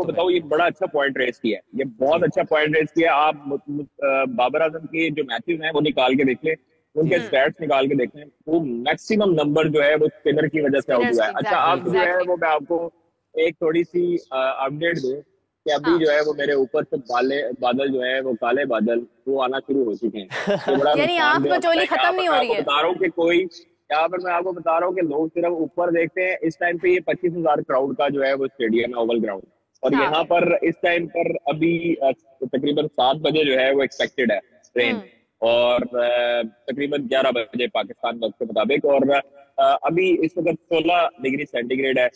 S4: बताऊं ये बड़ा अच्छा पॉइंट रेस किया है, ये बहुत अच्छा पॉइंट रेस किया। आप बाबर आजम के जो मैचेस हैं वो निकाल के देख लें, उनके स्टैट्स निकाल के देख लें, वो मैक्सिमम नंबर जो है वो स्पिनर की वजह से आउट हुआ है। अच्छा आप जो है वो मैं आपको एक थोड़ी सी अपडेट दूं कि अभी जो है वो मेरे ऊपर से बादल जो है वो काले बादल वो आना शुरू हो चुके हैं।
S1: यानी आंख में चोली खत्म नहीं हो रही है।
S4: बता रहा हूँ कि कोई यहाँ पर मैं आपको बता रहा हूँ कि लोग सिर्फ ऊपर देखते हैं। इस टाइम पे ये 25,000 क्राउड का जो है वो स्टेडियम है ओवल ग्राउंड और यहाँ पर इस टाइम पर अभी तकरीबन 7 बजे जो है वो एक्सपेक्टेड है ट्रेन और तकरीबन 11 बजे पाकिस्तान वक्त के मुताबिक। और अभी इस वक्त 16 डिग्री सेंटीग्रेड है।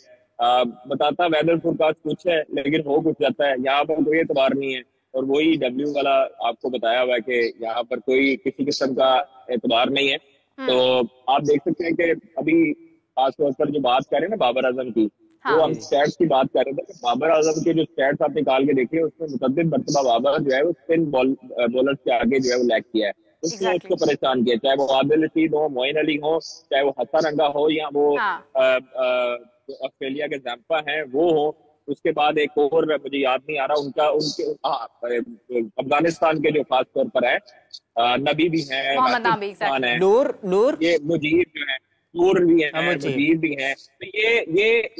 S4: बताता वेदर फोरकास्ट कुछ है लेकिन हो कुछ जाता है। यहाँ पर कोई एतबार नहीं है और वही डब्ल्यू वाला आपको बताया हुआ है कि यहाँ पर कोई किसी किस्म का एतबार नहीं है। तो आप देख सकते हैं कि अभी खासतौर पर जो बात कर रहे हैं ना बाबर आजम की, वो हम स्टैट्स की बात कर रहे थे कि बाबर आजम के जो स्टैट्स आप निकाल के देखिए उसमें मुतअद्दिद मरतबा बाबर जो है वो स्पिन बॉलर्स के आगे जो है वो लैग किया है, उसने उसको परेशान किया। चाहे वो आदिल रशीद हो, मोइन अली हो, चाहे वो हसन रंगा हो या वो ऑस्ट्रेलिया के जैम्पा हैं वो हो। उसके बाद एक और मुझे याद नहीं आ रहा उनके अफगानिस्तान के जो खास तौर पर है नबी भी हैं, नूर ये मुजीब जो है, नूर भी है, मुजीब भी है। तो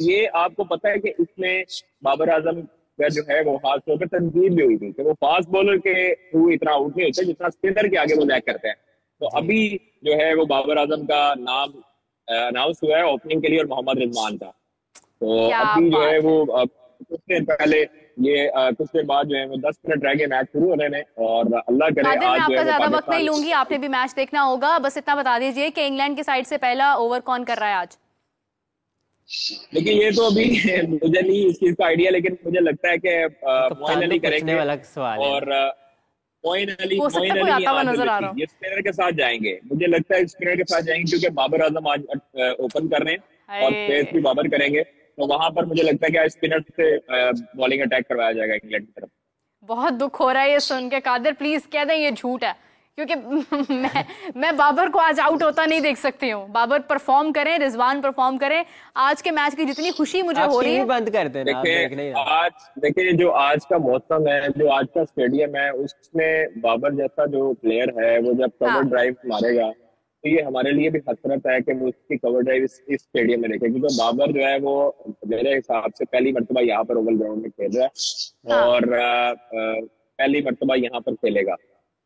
S4: ये आपको पता है कि इसमें बाबर आजम का जो है वो खास तौर पर तनकीद भी हुई थी कि वो फास्ट बॉलर के थ्रू इतना आउट नहीं होते जितना स्पिनर के आगे वो लैग करते हैं। तो अभी जो है वो बाबर आजम का नाम अनाउंस हुआ है ओपनिंग के लिए और मोहम्मद रिजवान का। तो
S1: क्या
S4: अभी जो है
S1: बात
S4: वो कुछ देर पहले ये कुछ देर बाद जो है वो 10 मिनट रह गए मैच शुरू होने में, और अल्लाह करे
S1: कादिर, मैं
S4: आज जो है
S1: आपका
S4: वो
S1: ज्यादा वक्त नहीं
S4: पाकिस्तान।
S1: लूंगी, आपने भी मैच देखना होगा। बस इतना बता दीजिए कि इंग्लैंड की साइड से पहला ओवर कौन कर रहा है आज?
S4: देखिए ये तो अभी मुझे नहीं इस चीज का आइडिया, लेकिन मुझे लगता है कि मोइन
S2: कप्तान को
S4: अली
S2: पूछने
S4: करेंगे।
S2: वाला सवाल है
S4: और
S2: ना।
S1: हो सकता है कोई आता हुआ नजर आ रहा हो।
S4: ये स्पिनर के साथ जाएंगे, मुझे लगता है स्पिनर के साथ जाएंगे, क्योंकि बाबर आजम आज ओपन कर रहे हैं और पेस भी
S1: अरे
S4: बाबर करेंगे। तो वहां पर मुझे लगता है कि आज स्पिनर से बॉलिंग अटैक करवाया जाएगा इंग्लैंड की तरफ।
S1: बहुत दुख हो रहा है ये सुन के कादिर, प्लीज कह दें ये झूठ है, क्योंकि मैं बाबर को आज आउट होता नहीं देख सकती हूँ। बाबर परफॉर्म करें, रिजवान परफॉर्म करें, आज के मैच की जितनी खुशी मुझे
S2: आप
S1: हो रही
S2: टीवी
S1: है।
S2: बंद कर देना, आप देख नहीं
S4: देखिए
S2: रहे।
S4: आज, देखिए जो आज का मौसम है, जो आज का स्टेडियम है, उसमें बाबर जैसा जो प्लेयर है वो जब कवर
S1: हाँ
S4: ड्राइव मारेगा तो ये हमारे लिए भी हसरत है कि वो उसकी कवर ड्राइव इस स्टेडियम में देखे, क्योंकि बाबर जो है वो मेरे हिसाब से पहली मर्तबा यहाँ पर ओवल ग्राउंड में खेल रहा है
S1: हाँ
S4: और पहली मर्तबा यहाँ पर खेलेगा।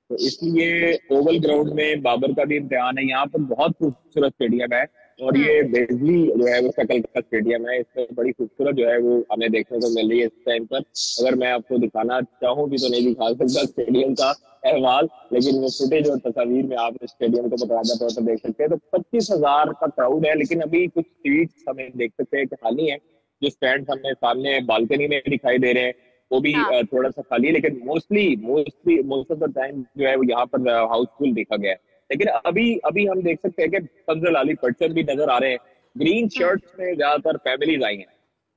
S4: तो इसलिए ओवल ग्राउंड में बाबर का भी इम्तिहान है। यहाँ पर बहुत खूबसूरत स्टेडियम है और ये बेजली जो है वो शक्ल का स्टेडियम है। इसमें बड़ी खूबसूरत जो है वो हमें देखने को मिल रही है इस टाइम पर। अगर मैं आपको दिखाना चाहूँ भी तो नहीं दिखा सकता स्टेडियम का अहवाल, लेकिन वो फुटेज और तस्वीर में आप स्टेडियम को बता तौर पर देख सकते हैं। तो 25,000 का क्राउड है, लेकिन अभी कुछ सीट्स हमें देख सकते हैं कि खाली है। जो स्टैंड हमें सामने बालकनी में दिखाई दे रहे हैं वो भी
S1: हाँ
S4: थोड़ा सा खाली है, लेकिन मोस्ट ऑफ द टाइम जो है वो यहाँ पर हाउसफुल देखा गया है। लेकिन अभी अभी हम देख सकते हैं कि फजल अली परचम भी नजर आ रहे हैं। ग्रीन शर्ट्स में ज्यादातर फैमिलीज आई हैं।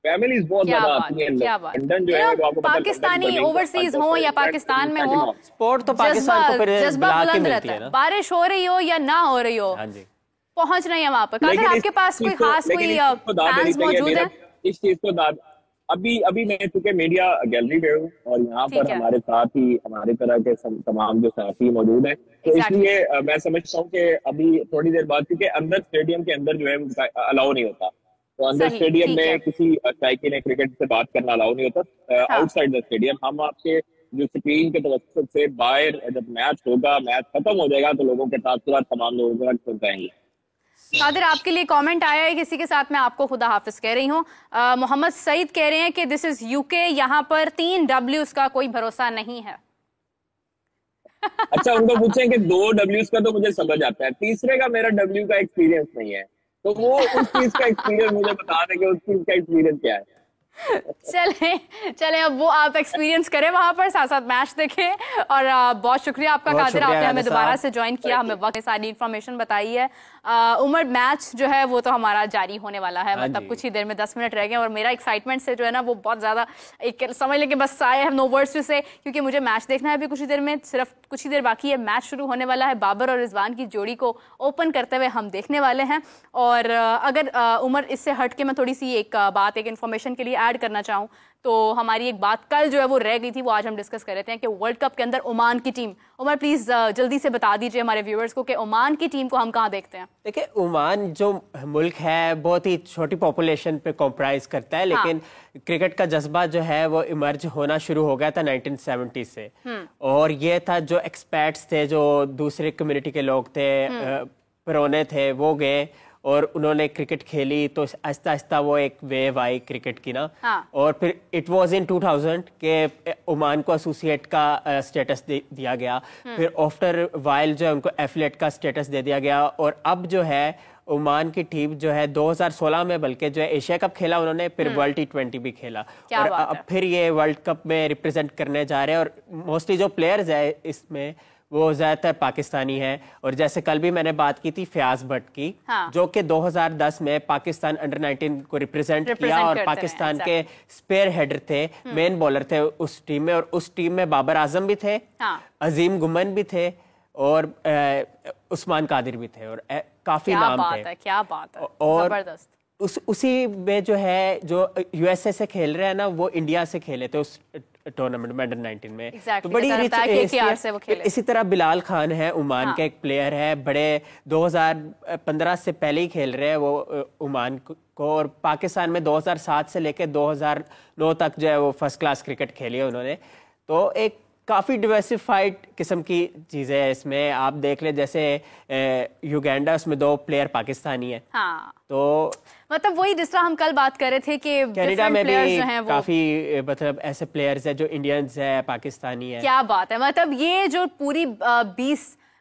S4: फैमिलीज बहुत
S1: क्या
S4: ज्यादा
S1: बात
S4: आती हैं।
S1: है, क्या बात
S4: लंदन जो है वो आपको पता है
S1: पाकिस्तानी ओवरसीज हो या पाकिस्तान में हो,
S2: स्पोर्ट तो
S1: जज्बा
S2: पाकिस्तान को फिर
S1: जज्बा
S2: बुला के
S1: बुलंद
S2: मिलती
S1: रहता
S2: है
S1: है,
S2: ना।
S1: बारिश हो रही हो या ना हो रही हो,
S2: हाँ जी।
S1: पहुंच रहे हैं वहां पर। कादिर, आपके पास कोई खास कोई फैंस मौजूद है?
S4: इस चीज को दाद अभी अभी मैं चूंकि मीडिया गैलरी में हूँ और यहाँ
S1: ठीक
S4: पर
S1: है,
S4: हमारे साथ ही हमारे तरह के तमाम जो सहाफी मौजूद हैं, तो
S1: एग्जैक्टली
S4: इसलिए मैं समझता हूँ कि अभी थोड़ी देर बाद, क्योंकि अंदर स्टेडियम के अंदर जो है अलाउ नहीं होता, तो अंदर
S1: सही,
S4: स्टेडियम
S1: ठीक है,
S4: में किसी शायकीन क्रिकेट से बात करना अलाउ नहीं होता।
S1: हाँ
S4: आउटसाइड द स्टेडियम हम आपके जो स्क्रीन के तवज्जुह से बाहर जब मैच होगा, मैच खत्म हो जाएगा, तो लोगों के तासुरात तमाम लोगों तक पहुंचाएंगे।
S1: कादिर, आपके लिए कमेंट आया है किसी के साथ, मैं आपको खुदा हाफिज कह रही हूँ। मोहम्मद सईद कह रहे हैं कि दिस इज यूके, यहाँ पर 3 W's का कोई भरोसा नहीं है।
S4: अच्छा, उनको पूछें कि 2 W's का तो मुझे समझ आता है, तीसरे का मेरा W का एक्सपीरियंस नहीं है, तो वो उस चीज का एक्सपीरियंस मुझे बता दें कि उस चीज का एक्सपीरियंस क्या है।
S1: चले चले, अब वो आप एक्सपीरियंस करें वहां पर, साथ साथ मैच देखें। और बहुत शुक्रिया आपका
S2: बहुत
S1: कादिर,
S2: शुक्रिया
S1: आपने हमें
S2: राना
S1: दोबारा
S2: साहब।
S1: से ज्वाइन किया, हमें वक्त सारी इन्फॉर्मेशन बताई है। उमर, मैच जो है वो तो हमारा जारी होने वाला है,
S2: हाँ
S1: मतलब
S2: जी।
S1: कुछ ही देर में 10 मिनट रह गए और मेरा एक्साइटमेंट से जो है ना वो बहुत ज्यादा, एक समझ लें कि बस I have no words to say, क्योंकि मुझे मैच देखना है अभी कुछ ही देर में, सिर्फ कुछ ही देर बाकी है, मैच शुरू होने वाला है। बाबर और रिजवान की जोड़ी को ओपन करते हुए हम देखने वाले हैं। और अगर उमर इससे हट के मैं थोड़ी सी एक बात, एक इन्फॉर्मेशन के लिए ऐड करना चाहूँ, तो हमारी एक बात कल जो है वो रह गई थी, वो आज हम डिस्कस कर रहे थे कि वर्ल्ड कप के अंदर ओमान की टीम, उमर प्लीज जल्दी से बता दीजिए हमारे व्यूअर्स को कि ओमान की टीम को हम कहाँ देखते हैं।
S2: देखिए, ओमान जो मुल्क है बहुत ही छोटी पॉपुलेशन पे कॉम्प्राइज करता है, लेकिन क्रिकेट का जज्बा जो है वो इमर्ज होना शुरू हो गया था 1970 से। और ये था जो एक्सपैट्स थे, जो दूसरे कम्युनिटी के लोग थे, पुराने थे, वो गए और उन्होंने क्रिकेट खेली, तो आहिस्ता आहिस्ता वो एक वेव आई क्रिकेट की ना। और फिर इट वाज इन 2000 के ओमान को एसोसिएट का स्टेटस दिया गया, फिर आफ्टर वाइल जो है उनको एफिलिएट का स्टेटस दे दिया गया। और अब जो है ओमान की टीम जो है 2016 में बल्कि जो है एशिया कप खेला उन्होंने, फिर वर्ल्ड T20 भी खेला, और अब फिर ये वर्ल्ड कप में रिप्रेजेंट करने जा रहे हैं। और मोस्टली जो प्लेयर्स है इसमें वो ज़्यादातर पाकिस्तानी है। और जैसे कल भी मैंने बात की थी फयाज भट्ट की, जो कि 2010 में पाकिस्तान अंडर-19 को रिप्रेजेंट किया और पाकिस्तान के स्पेयर हेडर थे, मेन बॉलर थे उस टीम में। और उस टीम में बाबर आजम भी थे, अजीम गुमन भी थे और उस्मान कादिर भी थे, और काफी नाम थे।
S1: क्या बात है,
S2: और
S1: जबरदस्त।
S2: उसी में जो है जो यूएसए से खेल रहे हैं ना, वो इंडिया से खेले थे उस टूर्नामेंट में अंडर-19 में।
S1: तो बड़ी रिच।
S2: इसी तरह बिलाल खान है, ओमान के एक प्लेयर है, बड़े 2015 से पहले ही खेल रहे हैं वो ओमान को। और पाकिस्तान में 2007 से लेकर 2009 तक जो है वो फर्स्ट क्लास क्रिकेट खेली है उन्होंने। तो एक काफ़ी डिवर्सिफाइड किस्म की चीज़ें हैं इसमें। आप देख ले जैसे युगांडा, उसमें 2 प्लेयर पाकिस्तानी हैं।
S1: हाँ,
S2: तो
S1: मतलब वही जिस तरह हम कल बात कर रहे थे कि
S2: कनाडा में भी
S1: जो हैं वो
S2: काफी मतलब ऐसे प्लेयर्स हैं जो इंडियंस है, पाकिस्तानी है।
S1: क्या बात है, मतलब ये जो पूरी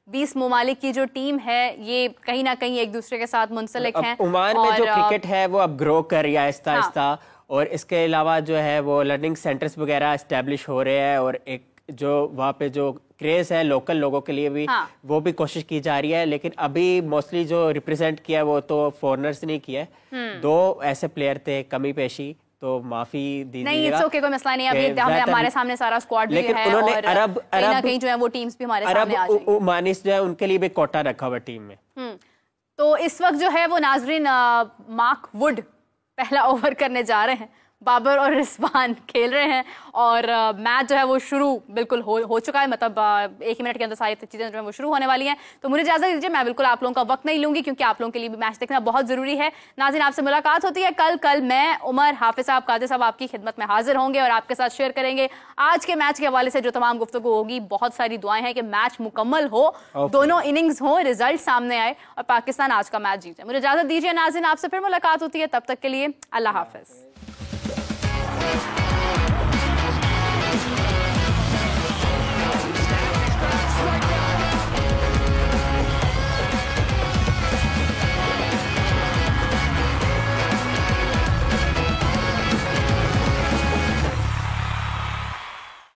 S1: 20 ममालिक की जो टीम है ये कहीं ना कहीं एक दूसरे के साथ मुंसलिक हैं।
S2: ओमान में जो क्रिकेट है वो अब ग्रो कर रही है आहिस्ता आहिस्ता, और इसके अलावा जो है वो लर्निंग सेंटर्स वगैरह एस्टेब्लिश हो रहे हैं, और एक जो वहाँ पे जो क्रेज है लोकल लोगों के लिए भी वो भी कोशिश की जा रही है। लेकिन अभी मोस्टली जो रिप्रेजेंट किया वो तो फॉरनर्स ने किया है। 2 ऐसे प्लेयर थे, कमी पेशी, तो माफी दीजिएगा।
S1: नहीं, इट्स ओके, कोई मसला नहीं है। अभी हमारे सामने सारा स्क्वाड भी है,
S2: उन्होंने
S1: और कहीं ना कहीं जो है वो टीम्स भी हमारे सामने आ जाएंगी।
S2: ओमानिस जो है उनके लिए भी कोटा रखा हुआ टीम में।
S1: तो इस वक्त जो है वो नाजरीन मार्क वुड पहला ओवर करने जा रहे हैं, बाबर और रिजवान खेल रहे हैं, और मैच जो है वो शुरू बिल्कुल हो चुका है। मतलब 1 ही मिनट के अंदर सारी चीज़ें जो है वो शुरू होने वाली हैं। तो मुझे इजाज़त दीजिए, मैं बिल्कुल आप लोगों का वक्त नहीं लूंगी क्योंकि आप लोगों के लिए भी मैच देखना बहुत ज़रूरी है। नाज़रीन, आपसे मुलाकात होती है कल मैं उमर, हाफिज साहब, कादिर साहब आपकी खिदमत में हाजिर होंगे और आपके साथ शेयर करेंगे आज के मैच के हवाले से जो तमाम गुफ्तगू होगी। बहुत सारी दुआएं हैं कि मैच मुकम्मल हो, दोनों इनिंग्स हो, रिजल्ट सामने आए और पाकिस्तान आज का मैच जीते। मुझे इजाज़त दीजिए नाज़रीन, आपसे फिर मुलाकात होती है, तब तक के लिए अल्लाह हाफिज।